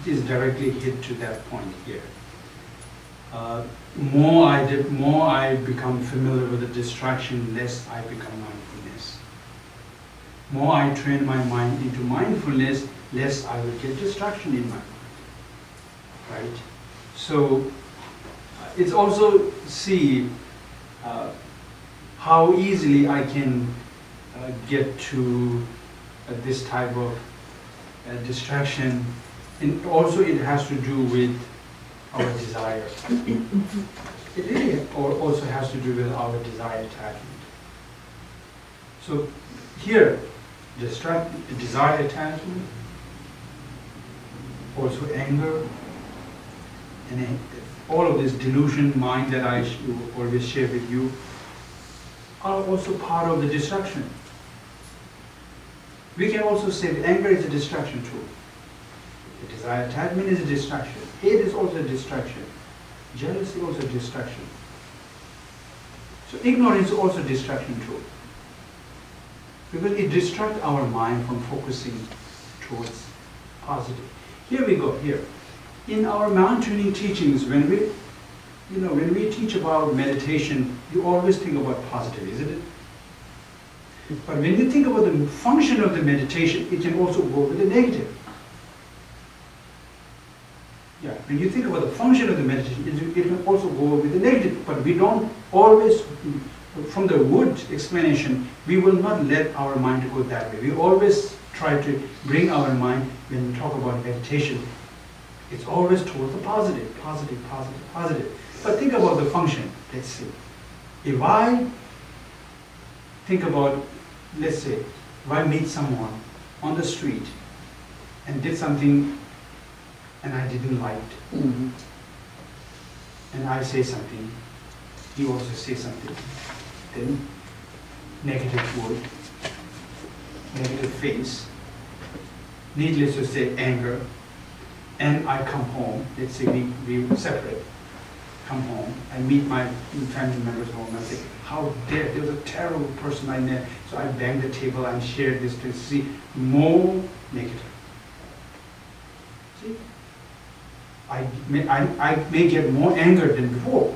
is directly hit to that point here. More I become familiar with the distraction, less I become mindfulness. More I train my mind into mindfulness, less I will get distraction in my mind. Right? So it's also see how easily I can get to this type of distraction, and also it has to do with our desire. It really also has to do with our desire attachment. So here, desire attachment, also anger, and all of this delusion mind that I always share with you are also part of the distraction. We can also say that anger is a distraction too. The desire attachment is a distraction. Hate is also a distraction. Jealousy also a distraction. So ignorance is also a distraction too. Because it distracts our mind from focusing towards positive. Here we go, here. In our mind training teachings, when we teach about meditation, you always think about positive, isn't it? But when you think about the function of the meditation, it can also go with the negative. Yeah, when you think about the function of the meditation, it can also go with the negative. But we don't always, from the wood explanation, we will not let our mind go that way. We always try to bring our mind, when we talk about meditation, it's always towards the positive, positive, positive, positive. But think about the function, let's see. If I think about, let's say, if I meet someone on the street and did something and I didn't like it, and I say something, he also says something, then negative word, negative face, needless to say anger, and I come home, let's say we separate, come home, I meet my family members home, and I say, how dare, there was a terrible person I met, so I banged the table and shared this to see more negative. See? I may get more anger than before.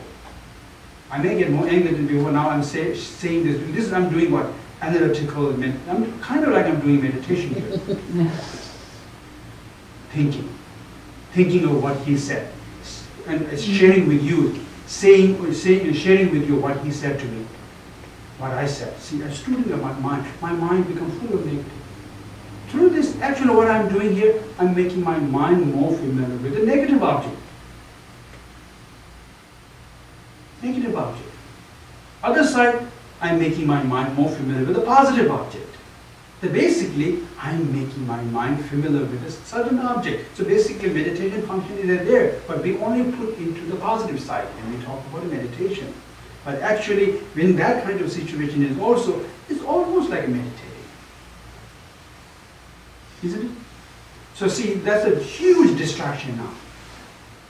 I may get more anger than before. Now I'm saying this, I'm doing what? Analytical, I'm kind of like I'm doing meditation here. Thinking of what he said, and sharing with you, saying and sharing with you what he said to me, what I said. See, a student of my mind becomes full of negative. Through this, actually what I'm doing here, I'm making my mind more familiar with the negative object. Negative object. Other side, I'm making my mind more familiar with the positive object. So basically, I'm making my mind familiar with a certain object. So basically, meditation function is there, but we only put into the positive side when we talk about meditation. But actually, when that kind of situation is also, it's almost like meditating. Isn't it? So see, that's a huge distraction now.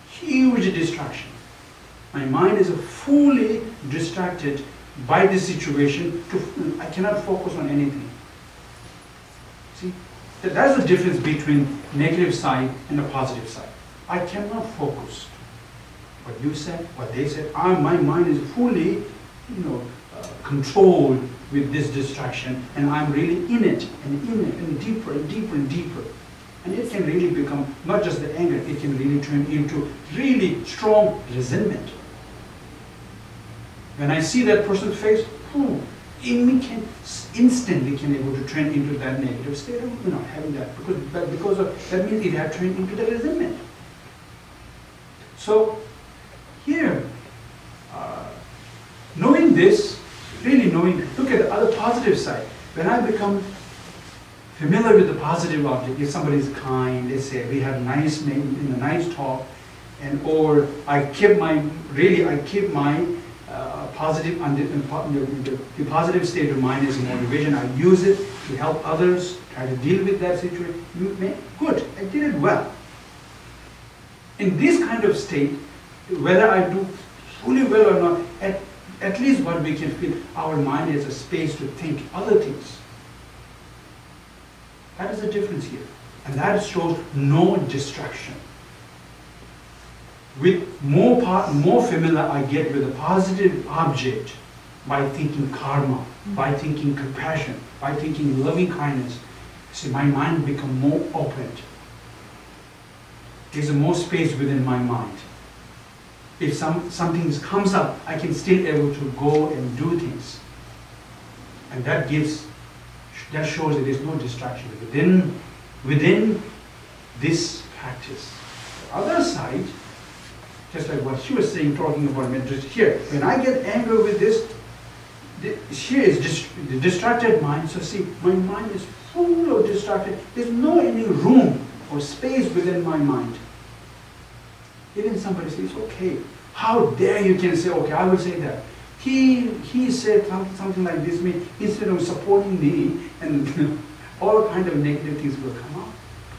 Huge distraction. My mind is fully distracted by this situation. I cannot focus on anything. See? That's the difference between negative side and the positive side. I cannot focus. What you said, what they said, my mind is fully, controlled with this distraction, and I'm really in it, and deeper and deeper and deeper. And it can really become not just the anger, it can really turn into really strong resentment. When I see that person's face, in me instantly can able to turn into that negative state of having that, because of that means it had turned into the resentment. So here, knowing this, really knowing, look at the other positive side. When I become familiar with the positive object, if somebody is kind, they say we have nice talk, or I keep my positive, the positive state of mind as motivation. I use it to help others, try to deal with that situation. Good, I did it well. In this kind of state, whether I do fully well or not, at least what we can feel, our mind is a space to think other things. That is the difference here. And that shows no distraction. With more familiar I get with a positive object by thinking karma, by thinking compassion, by thinking loving kindness, see, my mind becomes more open. There's more space within my mind. If something comes up, I can still able to go and do things. And that shows that there's no distraction within this practice. The other side, just like what she was saying, talking about meditation here, when I get angry with this, here is the distracted mind. So see, my mind is full of distracted. There's no any room or space within my mind. Even somebody says, okay, how dare you can say, okay, I will say that. He said something like this, instead of supporting me, and all kind of negative things will come out.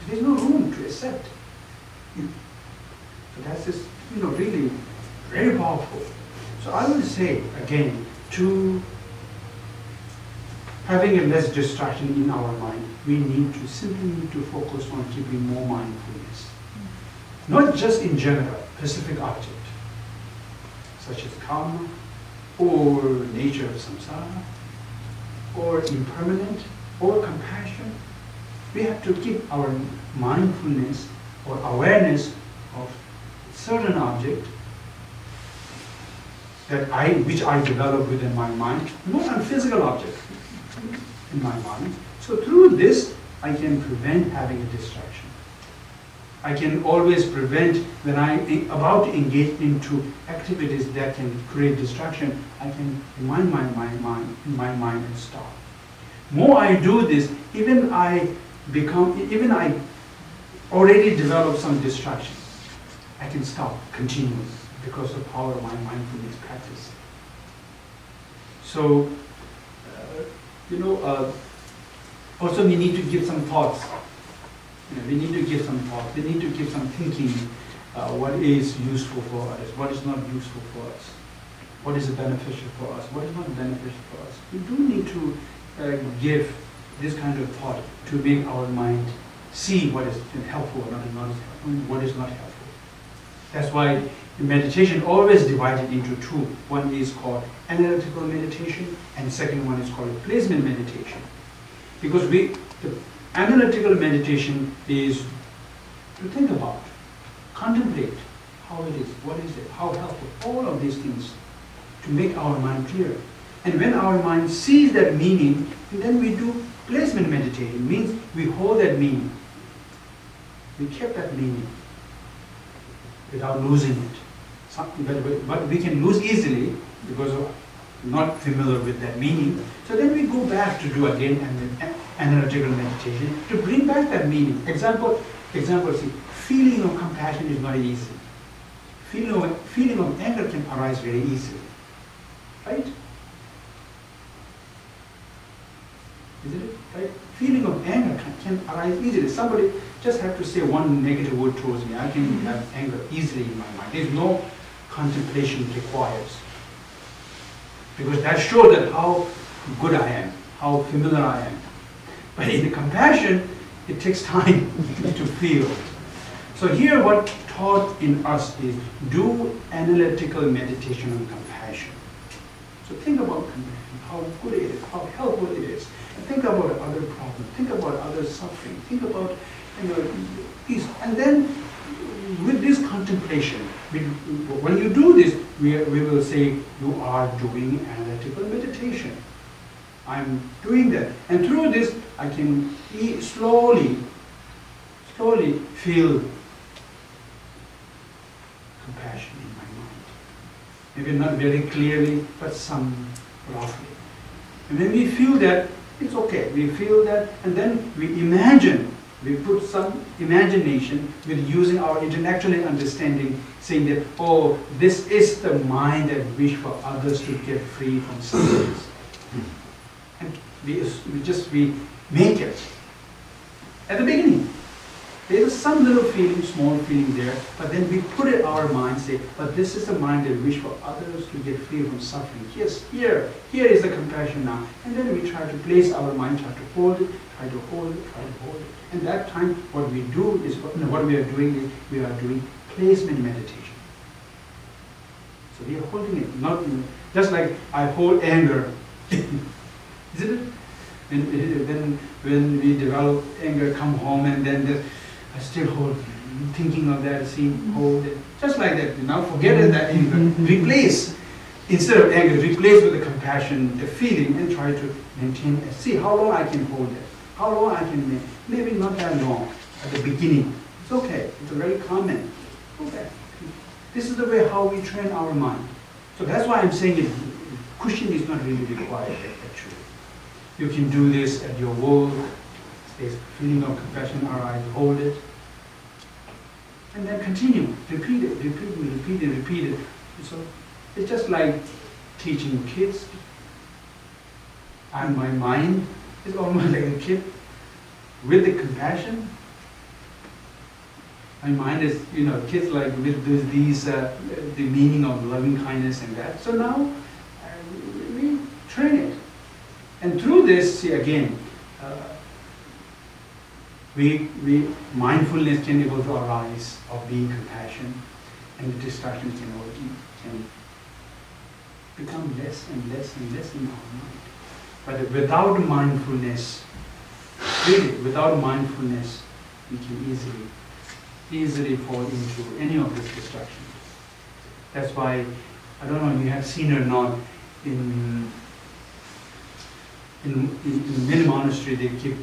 There's no room to accept. So that's just, really very powerful. So I will say, again, to having a less distraction in our mind, we simply need to focus on keeping more mindfulness. Not just in general, specific object, such as karma, or nature of samsara, or impermanent, or compassion. We have to keep our mindfulness or awareness of certain object which I develop within my mind, not on physical object in my mind. So through this, I can prevent having a distraction. I can always prevent, when I am about to engage into activities that can create distraction, I can remind my mind and stop. More I do this, even I already develop some distraction, I can stop, continue, because of the power of my mindfulness practice. So, also we need to give some thoughts. We need to give some thought. We need to give some thinking. What is useful for us? What is not useful for us? What is beneficial for us? What is not beneficial for us? We do need to give this kind of thought to make our mind see what is helpful and what is not helpful. That's why meditation always divided into two. One is called analytical meditation, and the second one is called placement meditation. Because the analytical meditation is to think about, contemplate how it is, what is it, how helpful, all of these things to make our mind clear. And when our mind sees that meaning, then we do placement meditation. Means we hold that meaning. We keep that meaning without losing it. But we can lose easily because of not familiar with that meaning. So then we go back to do again an analytical meditation to bring back that meaning. Example, see, feeling of compassion is not easy. Feeling of anger can arise very easily. Right? Isn't it? Right? Feeling of anger can arise easily. Somebody just have to say one negative word towards me. I can have anger easily in my mind. There's no contemplation required. Because that shows that how good I am, how familiar I am. But in the compassion, it takes time to feel. So here what taught in us is do analytical meditation on compassion. So think about compassion, how good it is, how helpful it is. And think about other problems, think about other suffering, think about peace. And then with this contemplation, when you do this, we will say you are doing analytical meditation. I'm doing that. And through this, I can slowly feel compassion in my mind. Maybe not very clearly, but some roughly. And when we feel that, it's okay. We feel that, and then we imagine, we put some imagination with using our intellectual understanding, saying that, oh, this is the mind that wish for others to get free from suffering. And we make it. At the beginning, there is some little feeling, small feeling there, but then we put it in our mind, say, but this is the mind that wish for others to get free from suffering. Yes, here is the compassion now. And then we try to place our mind, try to hold it, try to hold it, try to hold it. And that time, what we do is, what we are doing is, we are doing placement meditation. So we are holding it, not just like I hold anger. Isn't it? When we develop anger, come home and then I still hold, thinking of that scene, hold it. Just like that, now forget that anger. Replace, instead of anger, replace with the compassion, the feeling, and try to maintain it. See how long I can hold it. How long I can, maybe not that long at the beginning. It's okay, it's very common. Okay. This is the way how we train our mind. So that's why I'm saying it, cushion is not really required actually. You can do this at your work. There's feeling of compassion arise, hold it. And then continue, repeat it, repeat it. So it's just like teaching kids. And my mind is almost like a kid with the compassion. My mind is, kids like with these, the meaning of loving kindness and that. So now we train it. And through this, see again, mindfulness can be able to arise of being compassion, and the distractions can become less and less and less in our mind. But without mindfulness, really, without mindfulness, we can easily fall into any of these distractions. That's why, I don't know if you have seen or not, in many monasteries they keep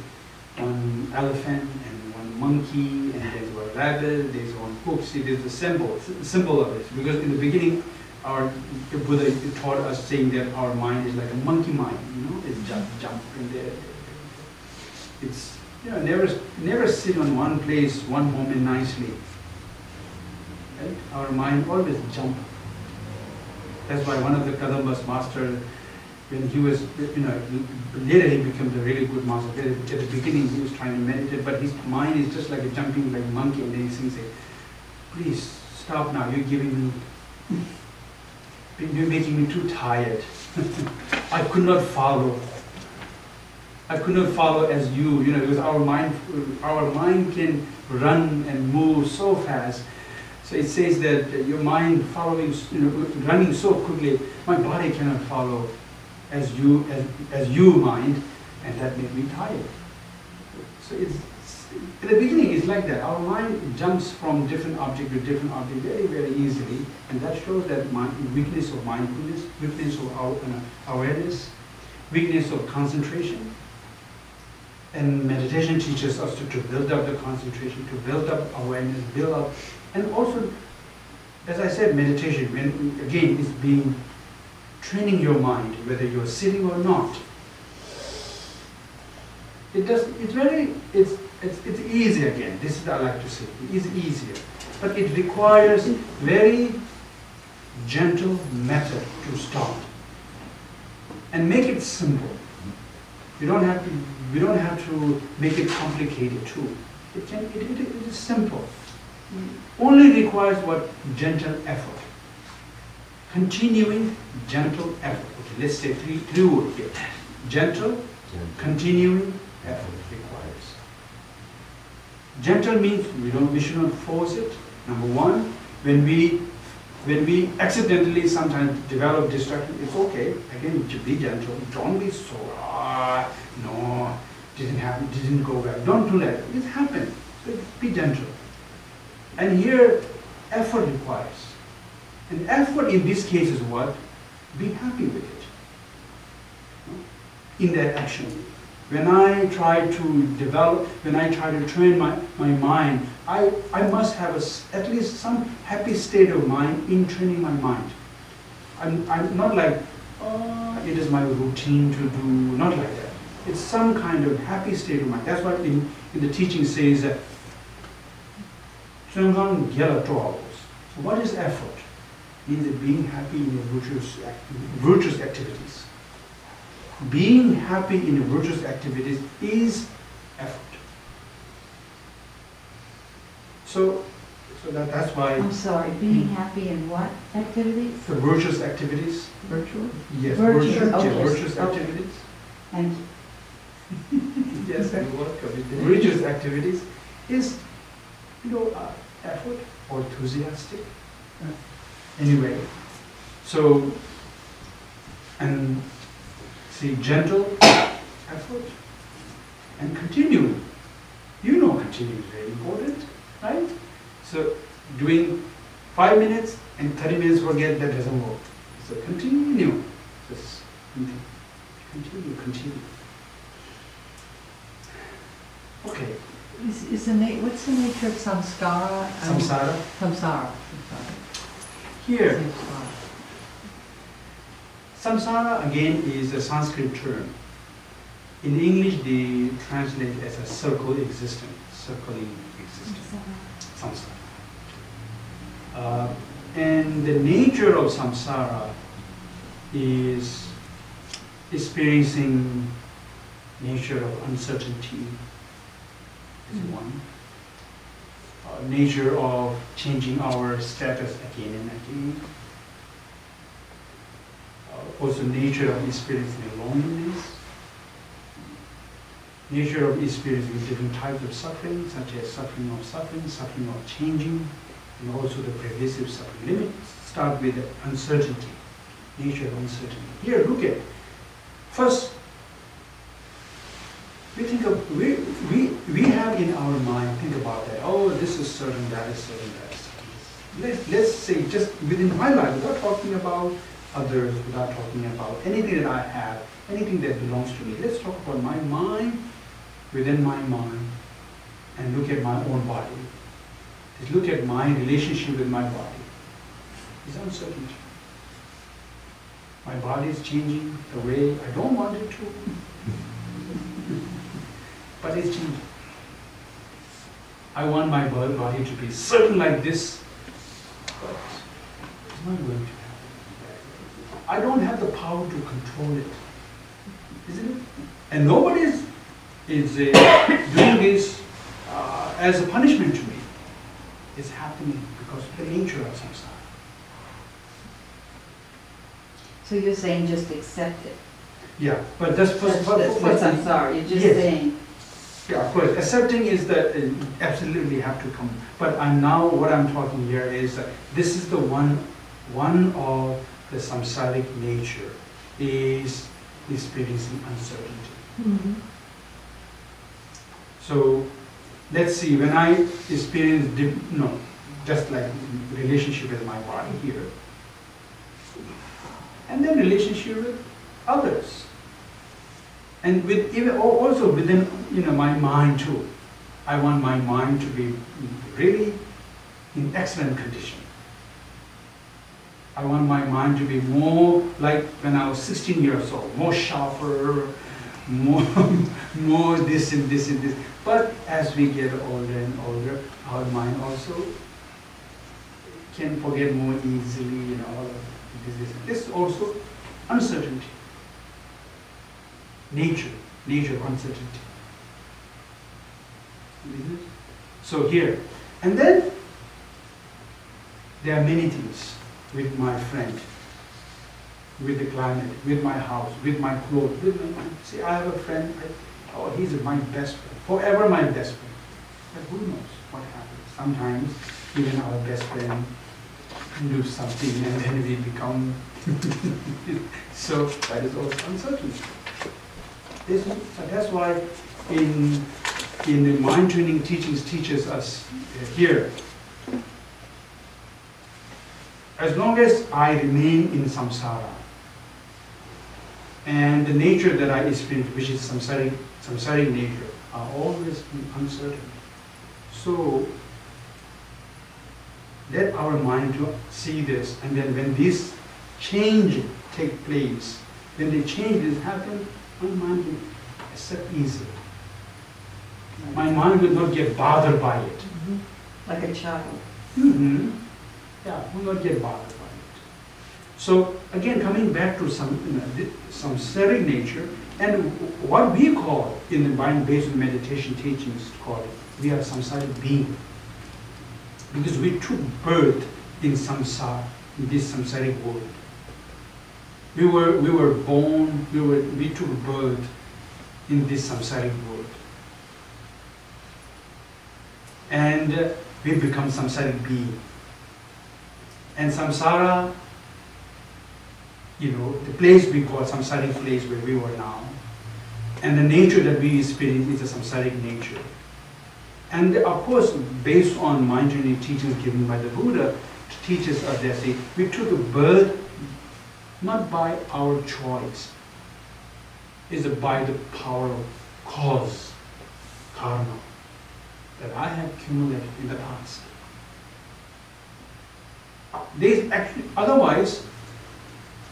one elephant and one monkey, and there's one rabbit, there's one hook. See, there's a symbol of it. Because in the beginning, the Buddha taught us saying that our mind is like a monkey mind, it's jump in there. It's never sit on one place, one moment nicely. Right? Our mind always jump. That's why one of the Kadamba's master, when he was, later he became a really good master. At the beginning he was trying to meditate, but his mind is just like a jumping like a monkey, and then he says, please stop now, you're making me too tired. I could not follow. As you, because our mind can run and move so fast. So it says that your mind following, running so quickly, my body cannot follow as you mind, and that made me tired. So in the beginning it's like that. Our mind jumps from different object to different object very, very easily, and that shows that weakness of mindfulness, weakness of awareness, weakness of concentration. And meditation teaches us to build up the concentration, to build up awareness, build up, and also, as I said, meditation, again, is being training your mind, whether you're sitting or not. It's easy again. This is what I like to say. It is easier, but it requires very gentle method to start, and make it simple. We don't have to make it complicated too. It is simple. Only requires what? Gentle effort. Continuing gentle effort. Okay, let's say three words here. Gentle, continuing effort requires. Gentle means we should not force it. Number one, when we accidentally sometimes develop distraction, it's okay. Again, to be gentle. Don't be so no, didn't happen, didn't go well. Don't do that. It happened. So be gentle. And here, effort requires. And effort in this case is what? Be happy with it. In that action. When I try to develop, when I try to train my mind, I must have at least some happy state of mind in training my mind. I'm not like, it is my routine to do, not like that. It's some kind of happy state of mind. That's what in the teaching says that, so what is effort? It means that being happy in the virtuous activities. Being happy in the virtuous activities is effort. So that's why. I'm sorry, being happy in what activities? The virtuous activities. Virtual? Yes, Virtuous, virtuous okay. activities. And Yes, and welcome. The virtuous activities is, effort or enthusiastic. Anyway, so, and see, gentle effort and continue. Continue is very important, right? So doing 5 minutes and 30 minutes forget, that doesn't work. So continue. Just continue. Okay. What's the nature of samskara? Samsara. Samsara. Here, samsara again is a Sanskrit term. In English, they translate as a circling existence. Samsara. And the nature of samsara is experiencing nature of uncertainty is one. Nature of changing our status again and again. Also nature of experiencing loneliness. Nature of experiencing different types of suffering, such as suffering of changing, and also the pervasive suffering. Let me start with the uncertainty, nature of uncertainty. Here, look at, first, we think of, we have in our mind, think about that, oh, this is certain, that is certain, that is certain. Let's say, just within my life, without talking about others, without talking about anything that I have, anything that belongs to me, let's talk about my mind, within my mind, and look at my own body. Just look at my relationship with my body. It's uncertainty. My body is changing the way I don't want it to, but it's changing. I want my body to be certain like this, but it's not going to happen. I don't have the power to control it, isn't it? And nobody is doing this as a punishment to me. It's happening because of the nature of samsara. so you're saying just accept it. Yeah, but that's first. I'm sorry, you're just Yes. saying. Yeah, of course. Accepting is that absolutely have to come. But what I'm talking here is that this is the one of the samsaric nature is experiencing uncertainty. Mm-hmm. So let's see, when I experience, just like relationship with my body here, and then relationship with others, and with even also within my mind too. I want my mind to be really in excellent condition. I want my mind to be more like when I was 16 years old, more sharper, more this and this and this. But as we get older and older, our mind also can forget more easily, all of this. This is also uncertainty. Nature of uncertainty. Isn't it? So here, and then there are many things with my friend, with the climate, with my house, with my clothes, with my mind. See, I have a friend, he's my best friend, forever my best friend. But who knows what happens? Sometimes even our best friend do something and then we become so that is also uncertain. So that's why in the mind training teachings teaches us here, as long as I remain in samsara and the nature that I experience, which is samsaric nature, are always uncertain. So let our mind to see this, and then when this change take place, when the changes happen, my mind will accept easily. My mind will not get bothered by it. Like a child. Yeah, will not get bothered by it. So again, coming back to some samsaric nature, and what we call in the mind-based meditation teachings called, we are samsaric being. Because we took birth in samsara, in this samsaric world. We were born, we took birth in this samsaric world. And we become samsaric being. And samsara, the place we call samsaric place where we were now, and the nature that we experience is a samsaric nature. And of course, based on mind training teachings given by the Buddha, teaches us that we took a birth not by our choice, it's by the power of cause, karma, that I have accumulated in the past. Otherwise,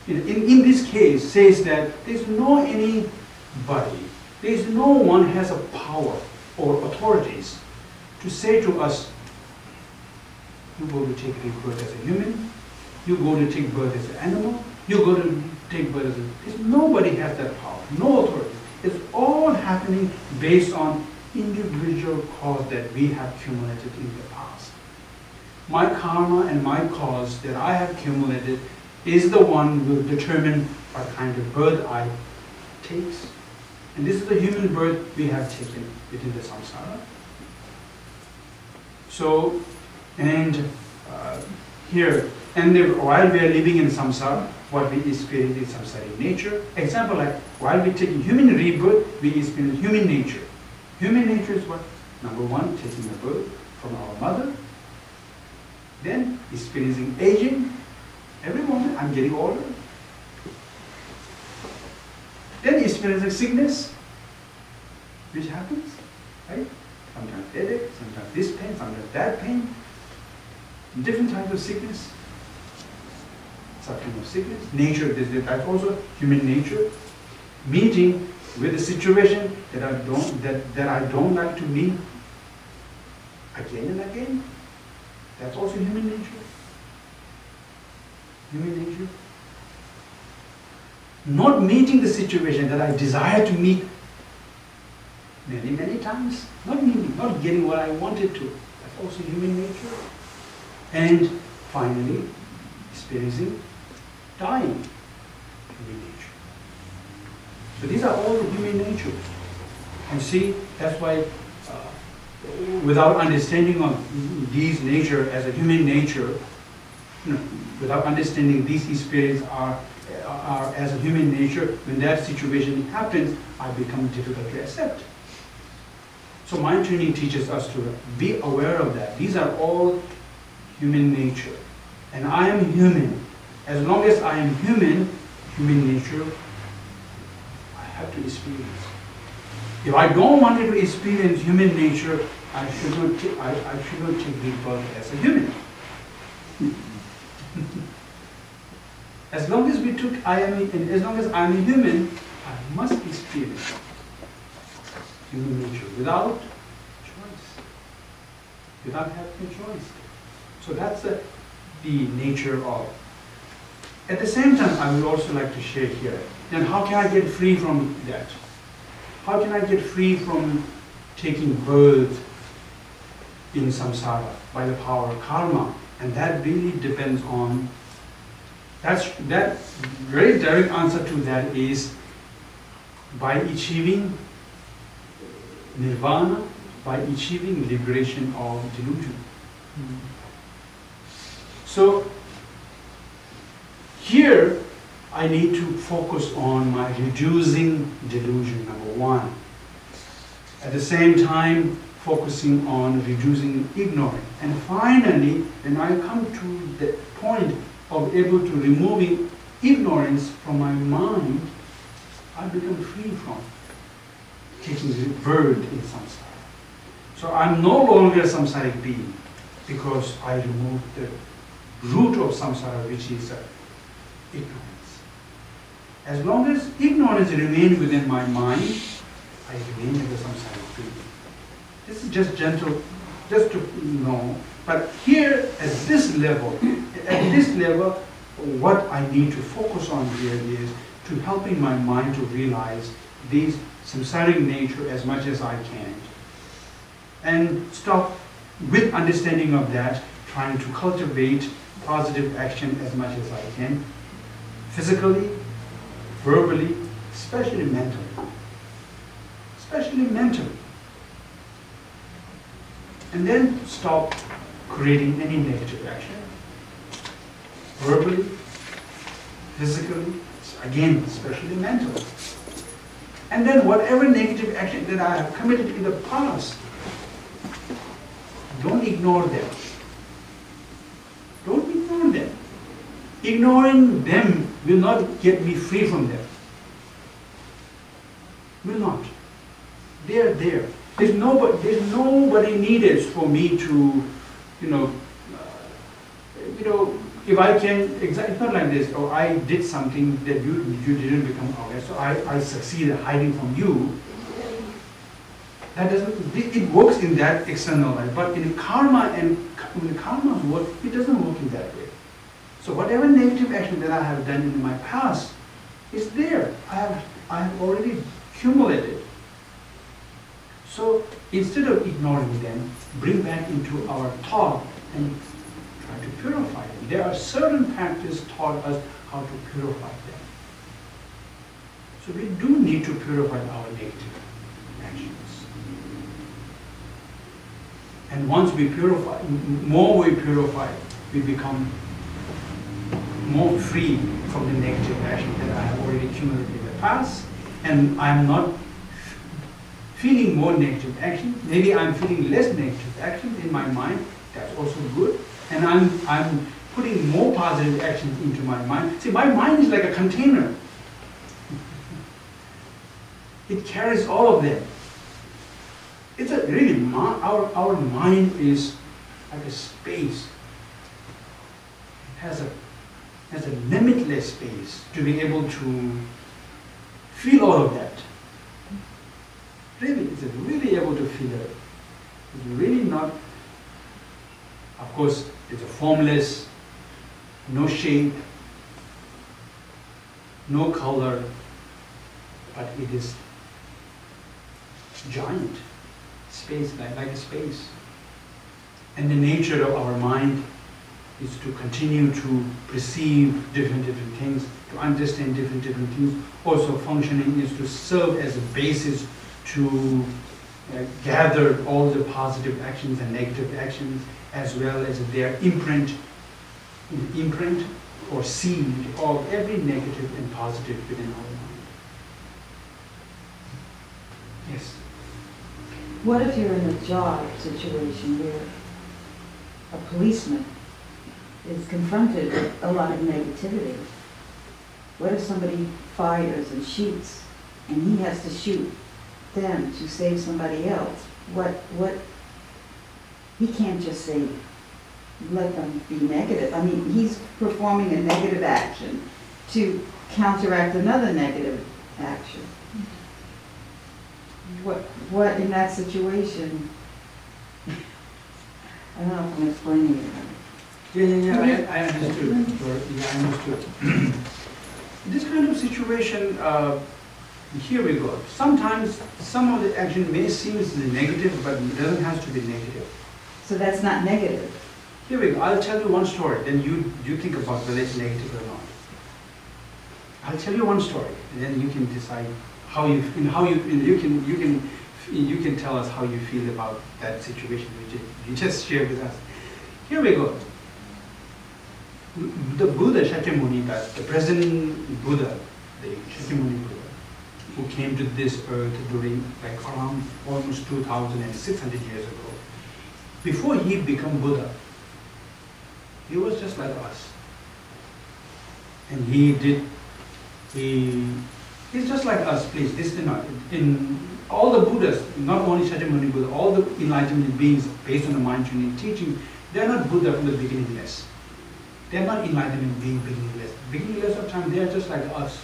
in this case, says that there's no anybody, there's no one has a power or authorities to say to us, you go to take birth as a human, you go to take birth as an animal, you go to take birth as a... Nobody has that power, no authority. It's all happening based on individual cause that we have accumulated in the past. My karma and my cause that I have accumulated is the one who will determine what kind of birth I take. And this is the human birth we have taken within the samsara. So, and here, and while we are living in samsara, what we experience is samsaric nature. Example, like while we take human rebirth, we experience human nature. Human nature is what? Number one, taking a birth from our mother, then experiencing aging. Every moment I'm getting older. Then experiencing sickness, which happens, right? Sometimes headache, sometimes this pain, sometimes that pain. Different types of sickness. Suffering of sickness. Nature, that's also human nature. Meeting with a situation that I don't like to meet again and again. That's also human nature. Human nature. Not meeting the situation that I desire to meet many, many times. Not meeting, not getting what I wanted to. That's also human nature. And finally, experiencing dying. Human nature. So these are all the human nature. And see, that's why without understanding of these nature as a human nature, without understanding these experiences are as a human nature, when that situation happens, I become difficult to accept. So mind training teaches us to be aware of that. These are all human nature. And I am human. As long as I am human nature, I have to experience. If I don't want to experience human nature, I should not take rebirth as a human. As long as as long as I'm a human, I must experience human nature without choice, without having a choice. So that's the nature of. At the same time, I would also like to share here, then how can I get free from that? How can I get free from taking birth in samsara by the power of karma? And that really depends on, that very direct answer to that is by achieving nirvana by achieving liberation of delusion. So here I need to focus on my reducing delusion, number one. At the same time, focusing on reducing ignorance. And finally, when I come to the point of able to removing ignorance from my mind, I become free from taking the bird in samsara. So I'm no longer a samsaric being because I removed the root of samsara, which is ignorance. As long as ignorance remains within my mind, I remain as a samsaric being. This is just gentle, just to know. But here, at this level, what I need to focus on here is to helping my mind to realize this samsaric nature as much as I can. And stop with understanding of that, trying to cultivate positive action as much as I can, physically, verbally, especially mentally. Especially mentally. And then stop creating any negative action. Verbally, physically, again, especially mentally. And then whatever negative action that I have committed in the past, don't ignore them. Don't ignore them. Ignoring them will not get me free from them. Will not. They are there. There's nobody needed for me to, if I can, it's not like this, or I did something that you didn't become aware, so I succeeded hiding from you. That doesn't, it works in that external life, but in karma and when karma's work, it doesn't work in that way. So whatever negative action that I have done in my past is there. I have already accumulated. So instead of ignoring them, bring back into our thought and try to purify them. There are certain practices taught us how to purify them. So we do need to purify our negative actions. And once we purify, more we purify, we become more free from the negative action that I have already accumulated in the past, and I am not feeling more negative action. Maybe I'm feeling less negative action in my mind. That's also good. And I'm putting more positive actions into my mind. See, my mind is like a container. It carries all of them. It's a really, our mind is like a space. It has a limitless space to be able to feel all of that. Really, it's really able to feel it. It's really not, of course, it's a formless, no shape, no color, but it is giant space, like a space. And the nature of our mind is to continue to perceive different things, to understand different things. Also functioning is to serve as a basis to gather all the positive actions and negative actions, as well as their imprint or seed of every negative and positive within our mind. Yes? What if you're in a job situation where a policeman is confronted with a lot of negativity? What if somebody fires and shoots and he has to shoot them to save somebody else? What he can't just say, let them be negative. I mean, he's performing a negative action to counteract another negative action. What in that situation? I don't know if I'm explaining it. Yeah, I understood. I understood. This kind of situation, here we go. Sometimes some of the action may seem negative, but it doesn't have to be negative. So that's not negative. Here we go. I'll tell you one story, then you think about whether it's negative or not. I'll tell you one story, and then you can decide how you can you can tell us how you feel about that situation which you just shared with us. Here we go. The Buddha Shakyamuni, the present Buddha, the Shakyamuni Buddha, who came to this earth during like around almost 2,600 years ago. Before he became Buddha, he was just like us. And he's just like us, please. This is not in all the Buddhas, not only Shakyamuni Buddha, all the enlightenment beings based on the mind training teaching, they are not Buddha from the beginningless. They are not enlightenment being beginningless. Beginningless of time, they are just like us.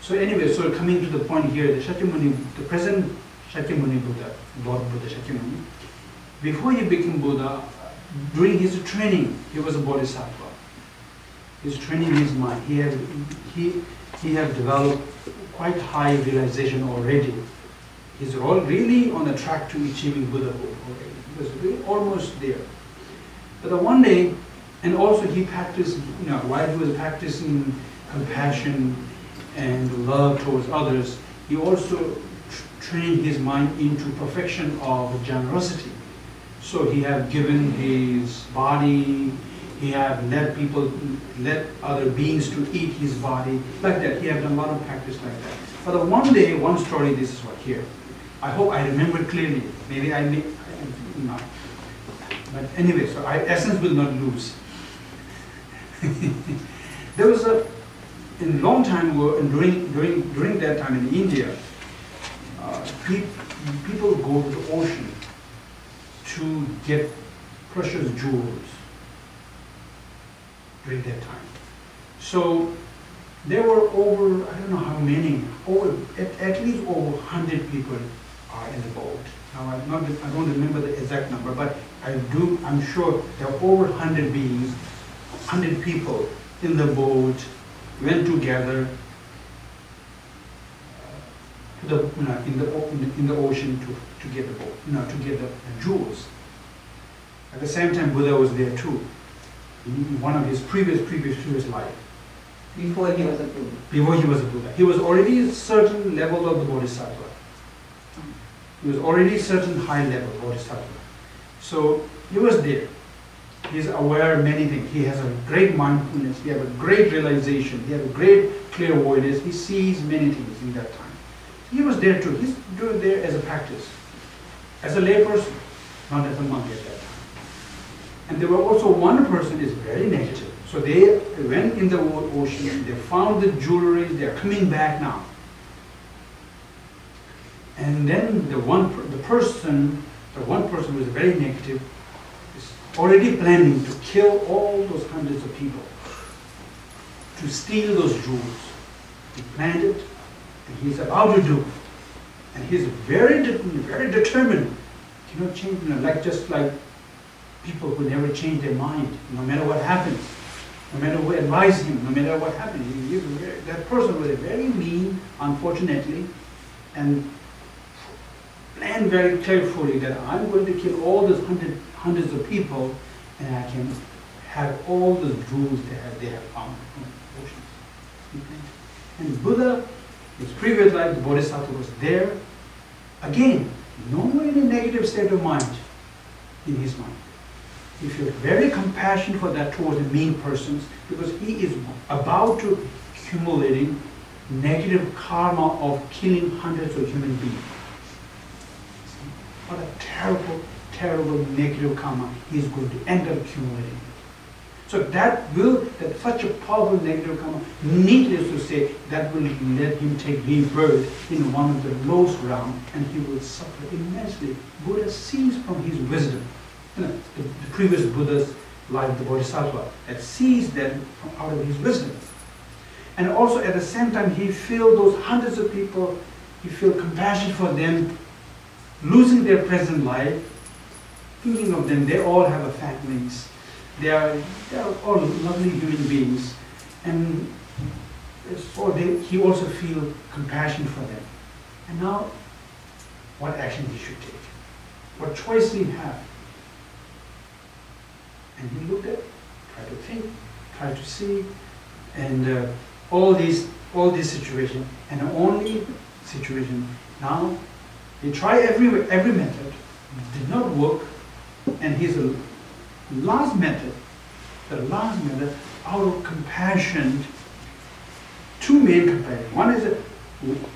So anyway, so coming to the point here, the Shakyamuni, the present Shakyamuni Buddha, Lord Buddha Shakyamuni, before he became Buddha, during his training, he was a bodhisattva. He's training his mind. He had developed quite high realization already. He's really on the track to achieving Buddhahood already. He was really almost there. But one day, and also he practiced, while he was practicing compassion and love towards others, he also trained his mind into perfection of generosity. So he had given his body, he had let other beings to eat his body, like that. He had done a lot of practice like that. But one day, one story, this is what here. I hope I remember clearly. Maybe I may not. But anyway, so essence will not lose. There was in long time ago, and during that time in India, people go to the ocean to get precious jewels during that time. So there were over, I don't know how many, at least over 100 people are in the boat. Now I don't remember the exact number, but I'm sure there are over 100 beings, 100 people in the boat, went together in the ocean to get the boat, to get the jewels. At the same time, Buddha was there too, in one of his previous life. Before he was a Buddha. Before he was a Buddha, he was already a certain level of the bodhisattva. He was already certain high level bodhisattva. So he was there. He's aware of many things. He has a great mindfulness. He has a great realization. He has a great clairvoyance. He sees many things in that time. He was there too. He's doing there as a practice, as a layperson, not as a monk at that time. And there were also one person is very negative. So they went in the ocean. They found the jewelry. They are coming back now. And then the one person who was very negative is already planning to kill all those hundreds of people, to steal those jewels. He planned it, and he's about to do it. And he's very determined. He cannot change, just like people who never change their mind, no matter what happens, no matter who advise him, no matter what happens. That person was very mean, unfortunately, and planned very carefully that I'm going to kill all those hundreds of people, and I can have all the jewels they have found in the oceans. And Buddha, his previous life, the Bodhisattva, was there. Again, no in a negative state of mind in his mind. He feels very compassion for that towards the mean persons, because he is about to accumulating negative karma of killing hundreds of human beings. What a terrible, terrible negative karma he is going to end up accumulating. So such a powerful negative karma, needless to say, that will let him take rebirth in one of the lowest realm, and he will suffer immensely. Buddha sees from his wisdom, the previous Buddha's life, the Bodhisattva, that sees that out of his wisdom. And also at the same time, he feels those hundreds of people, he feels compassion for them, losing their present life, thinking of them, they all have families. They are all lovely human beings, and so he also feels compassion for them. And now, what action he should take? What choice he have? And he looked at, tried to think, tried to see, and all these situations, and the only situation now He tried every method, did not work, and his last method, out of compassion, two main compassion. One is a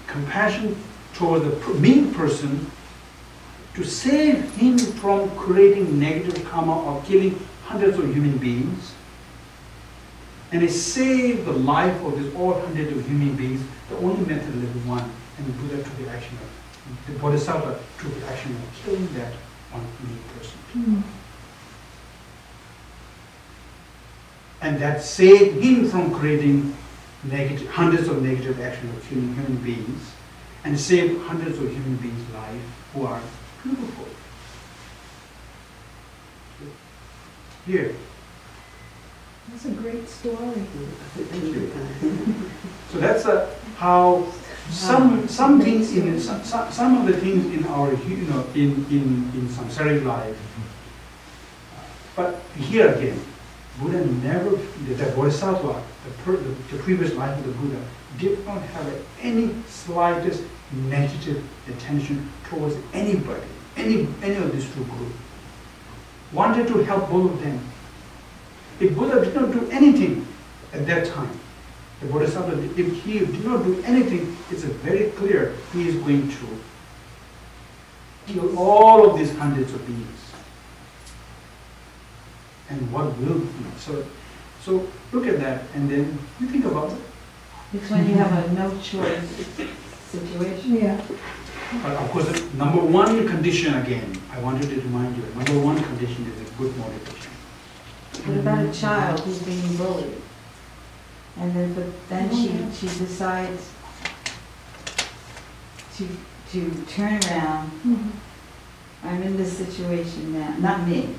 compassion toward the mean person to save him from creating negative karma or killing hundreds of human beings. And he saved the life of these all hundreds of human beings. The only method level one, and the Buddha took the action of, the Bodhisattva took the action of killing that one mean person. And that saved him from creating hundreds of negative actions of killing human beings, and saved hundreds of human beings' lives who are beautiful. Here. That's a great story. So that's how some things in some of the things in our in samsaric life. But here again, Buddha never, the Bodhisattva, the previous life of the Buddha, did not have any slightest negative intention towards anybody, any of these two groups. Wanted to help both of them. If Buddha did not do anything at that time, the Bodhisattva, if he did not do anything, it's very clear he is going to kill all of these hundreds of beings. And what will be? So look at that, and then you think about it. It's when you have a no choice situation. Yeah. But of course, the number one condition again, I wanted to remind you, number one condition is a good motivation. What about a child who's being bullied? And then she decides to turn around. I'm in this situation now. Not me.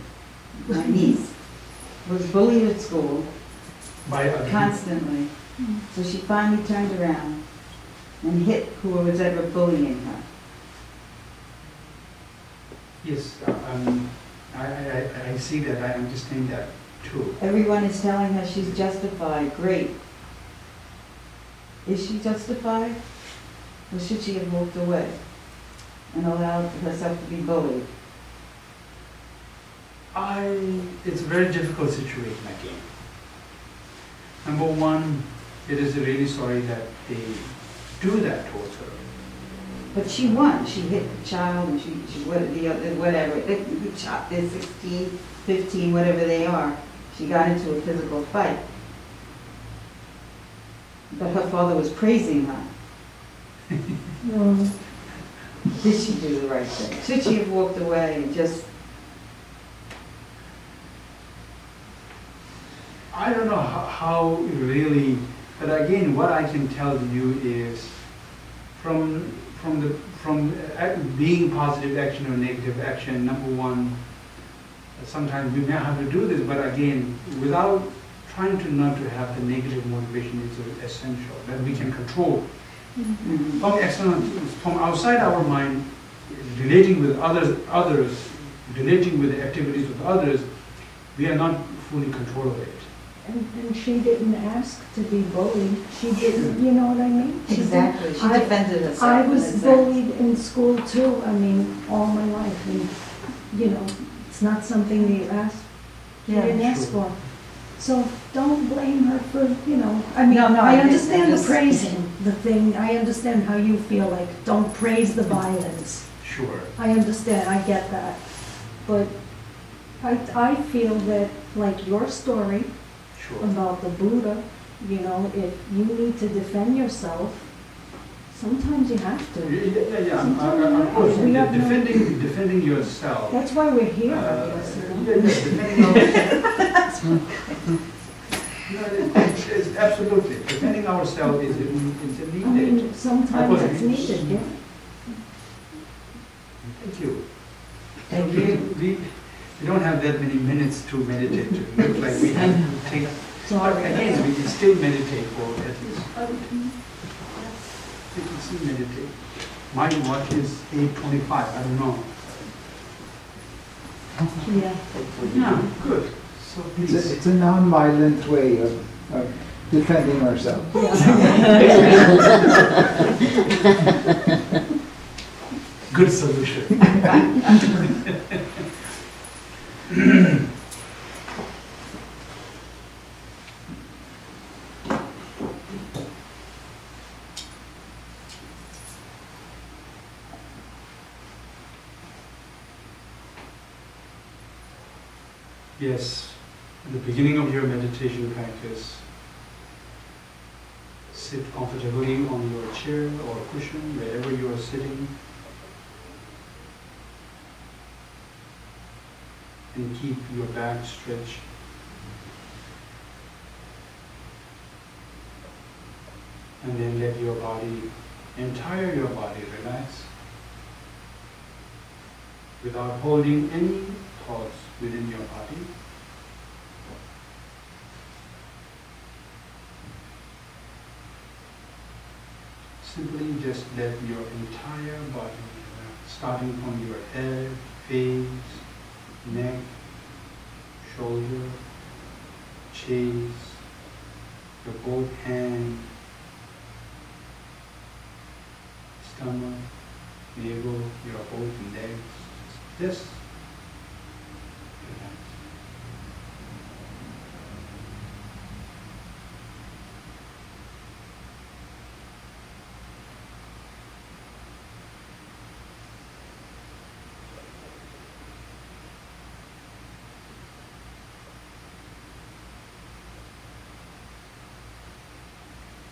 My niece was bullied at school constantly. So she finally turned around and hit who was ever bullying her. Yes, I see that, I understand that too. Everyone is telling her she's justified. Great. Is she justified? Or should she have walked away and allowed herself to be bullied? It's a very difficult situation again. Number one, it is really sorry that they do that towards her. But she won. She hit the child, and she whatever. The child, they're 16, 15, whatever they are. She got into a physical fight. But her father was praising her. Did she do the right thing? Should she have walked away and just... I don't know how really, but again, what I can tell you is from being positive action or negative action, number one, sometimes we may have to do this, but again, without trying to not to have the negative motivation is essential, that we can control. From external, from outside our mind, relating with others, relating with the activities of others, we are not fully in control of it. And she didn't ask to be bullied. She didn't, you know what I mean? Exactly. She defended herself. I was bullied in school too, I mean, all my life. And, you know, it's not something that you ask. You didn't ask for. So don't blame her for, you know, I mean, I understand the praising, the thing. I understand how you feel, like, don't praise the violence. Sure. I understand, I get that. But I feel that, like your story, about the Buddha, you know, if you need to defend yourself, sometimes you have to. Yeah, of course. Defending yourself. That's why we're here, I guess. It's absolutely. Defending ourselves is needed. I mean, sometimes it's needed, yeah. Thank you. Thank you. We don't have that many minutes to meditate. It looks like we have to take. But again, we can still meditate for at least. We can still meditate. My watch is 8:25. I don't know. Yeah. Yeah, good. So please. It's a non-violent way of defending ourselves. good solution. Yes, at the beginning of your meditation practice, sit comfortably on your chair or cushion, wherever you are sitting, and keep your back stretched. And then let your body, entire your body relax without holding any thoughts within your body. Simply just let your entire body relax, starting from your head, face, neck, shoulder, chest, your both hands, stomach, navel, your both legs. Just relax.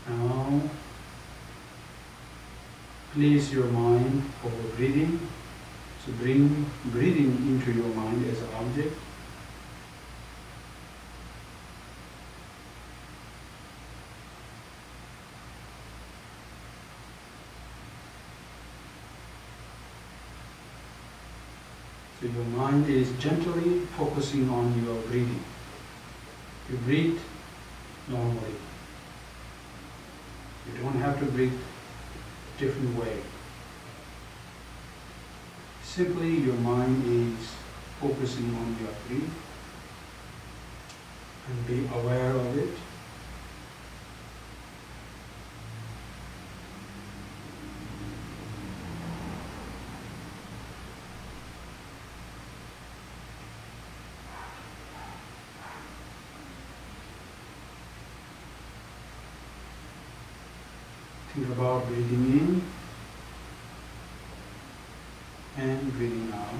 Now, place your mind over breathing. So bring breathing into your mind as an object. So your mind is gently focusing on your breathing. You breathe normally. You don't have to breathe different way. Simply your mind is focusing on your breath and be aware of it. Think about breathing in and breathing out.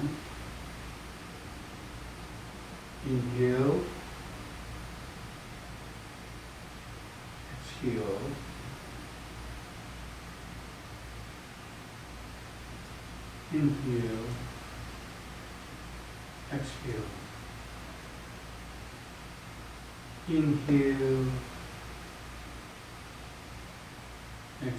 Inhale, exhale. Inhale, exhale. Inhale, exhale.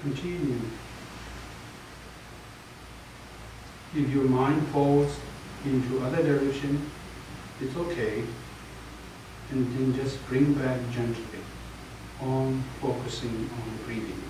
Continue. If your mind falls into other direction, it's okay. And then just bring back gently on focusing on breathing.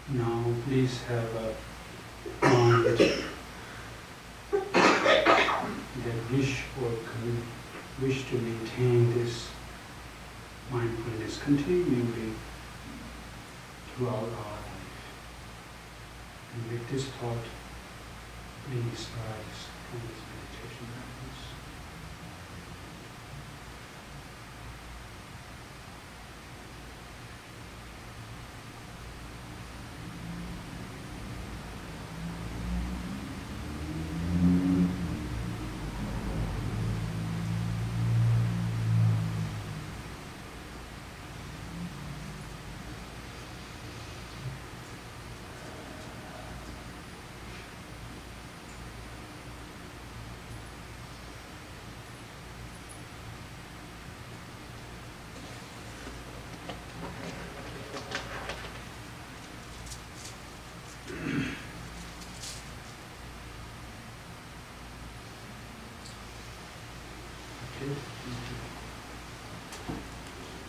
Now please have a mind that wish to maintain this mindfulness continually throughout our life. And let this thought please rise from this meditation practice.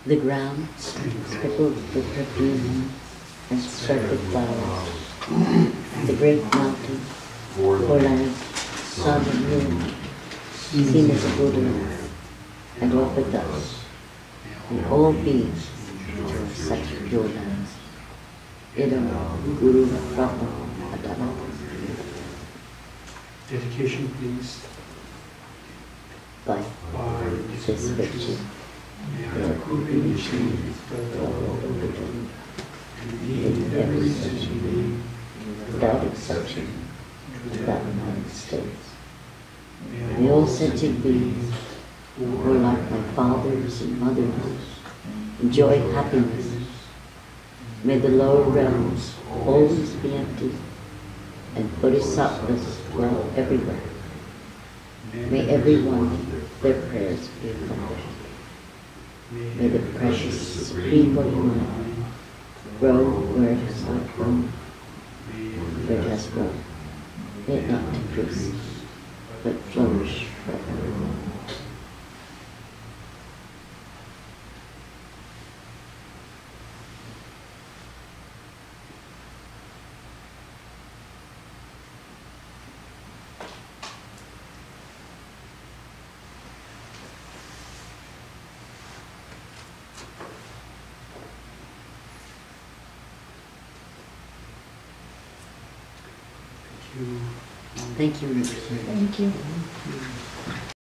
The ground sprinkled with perfume and sacred flowers. The great mountain, land, sun and moon, seen as a Buddha, and all with us, and all beings enjoy such pure lands. Idam Guru Ratna Adana. Dedication, please. By this virtue, in every city, without exception, throughout the United States. May all sentient beings, who are like my fathers and mothers, enjoy happiness. May the lower realms always be empty, and bodhisattvas dwell everywhere. May everyone their prayers be accomplished. May the precious Supreme Body Mind grow where it has not grown, where it has grown. May it not decrease, but flourish forever. Thank you. Thank you.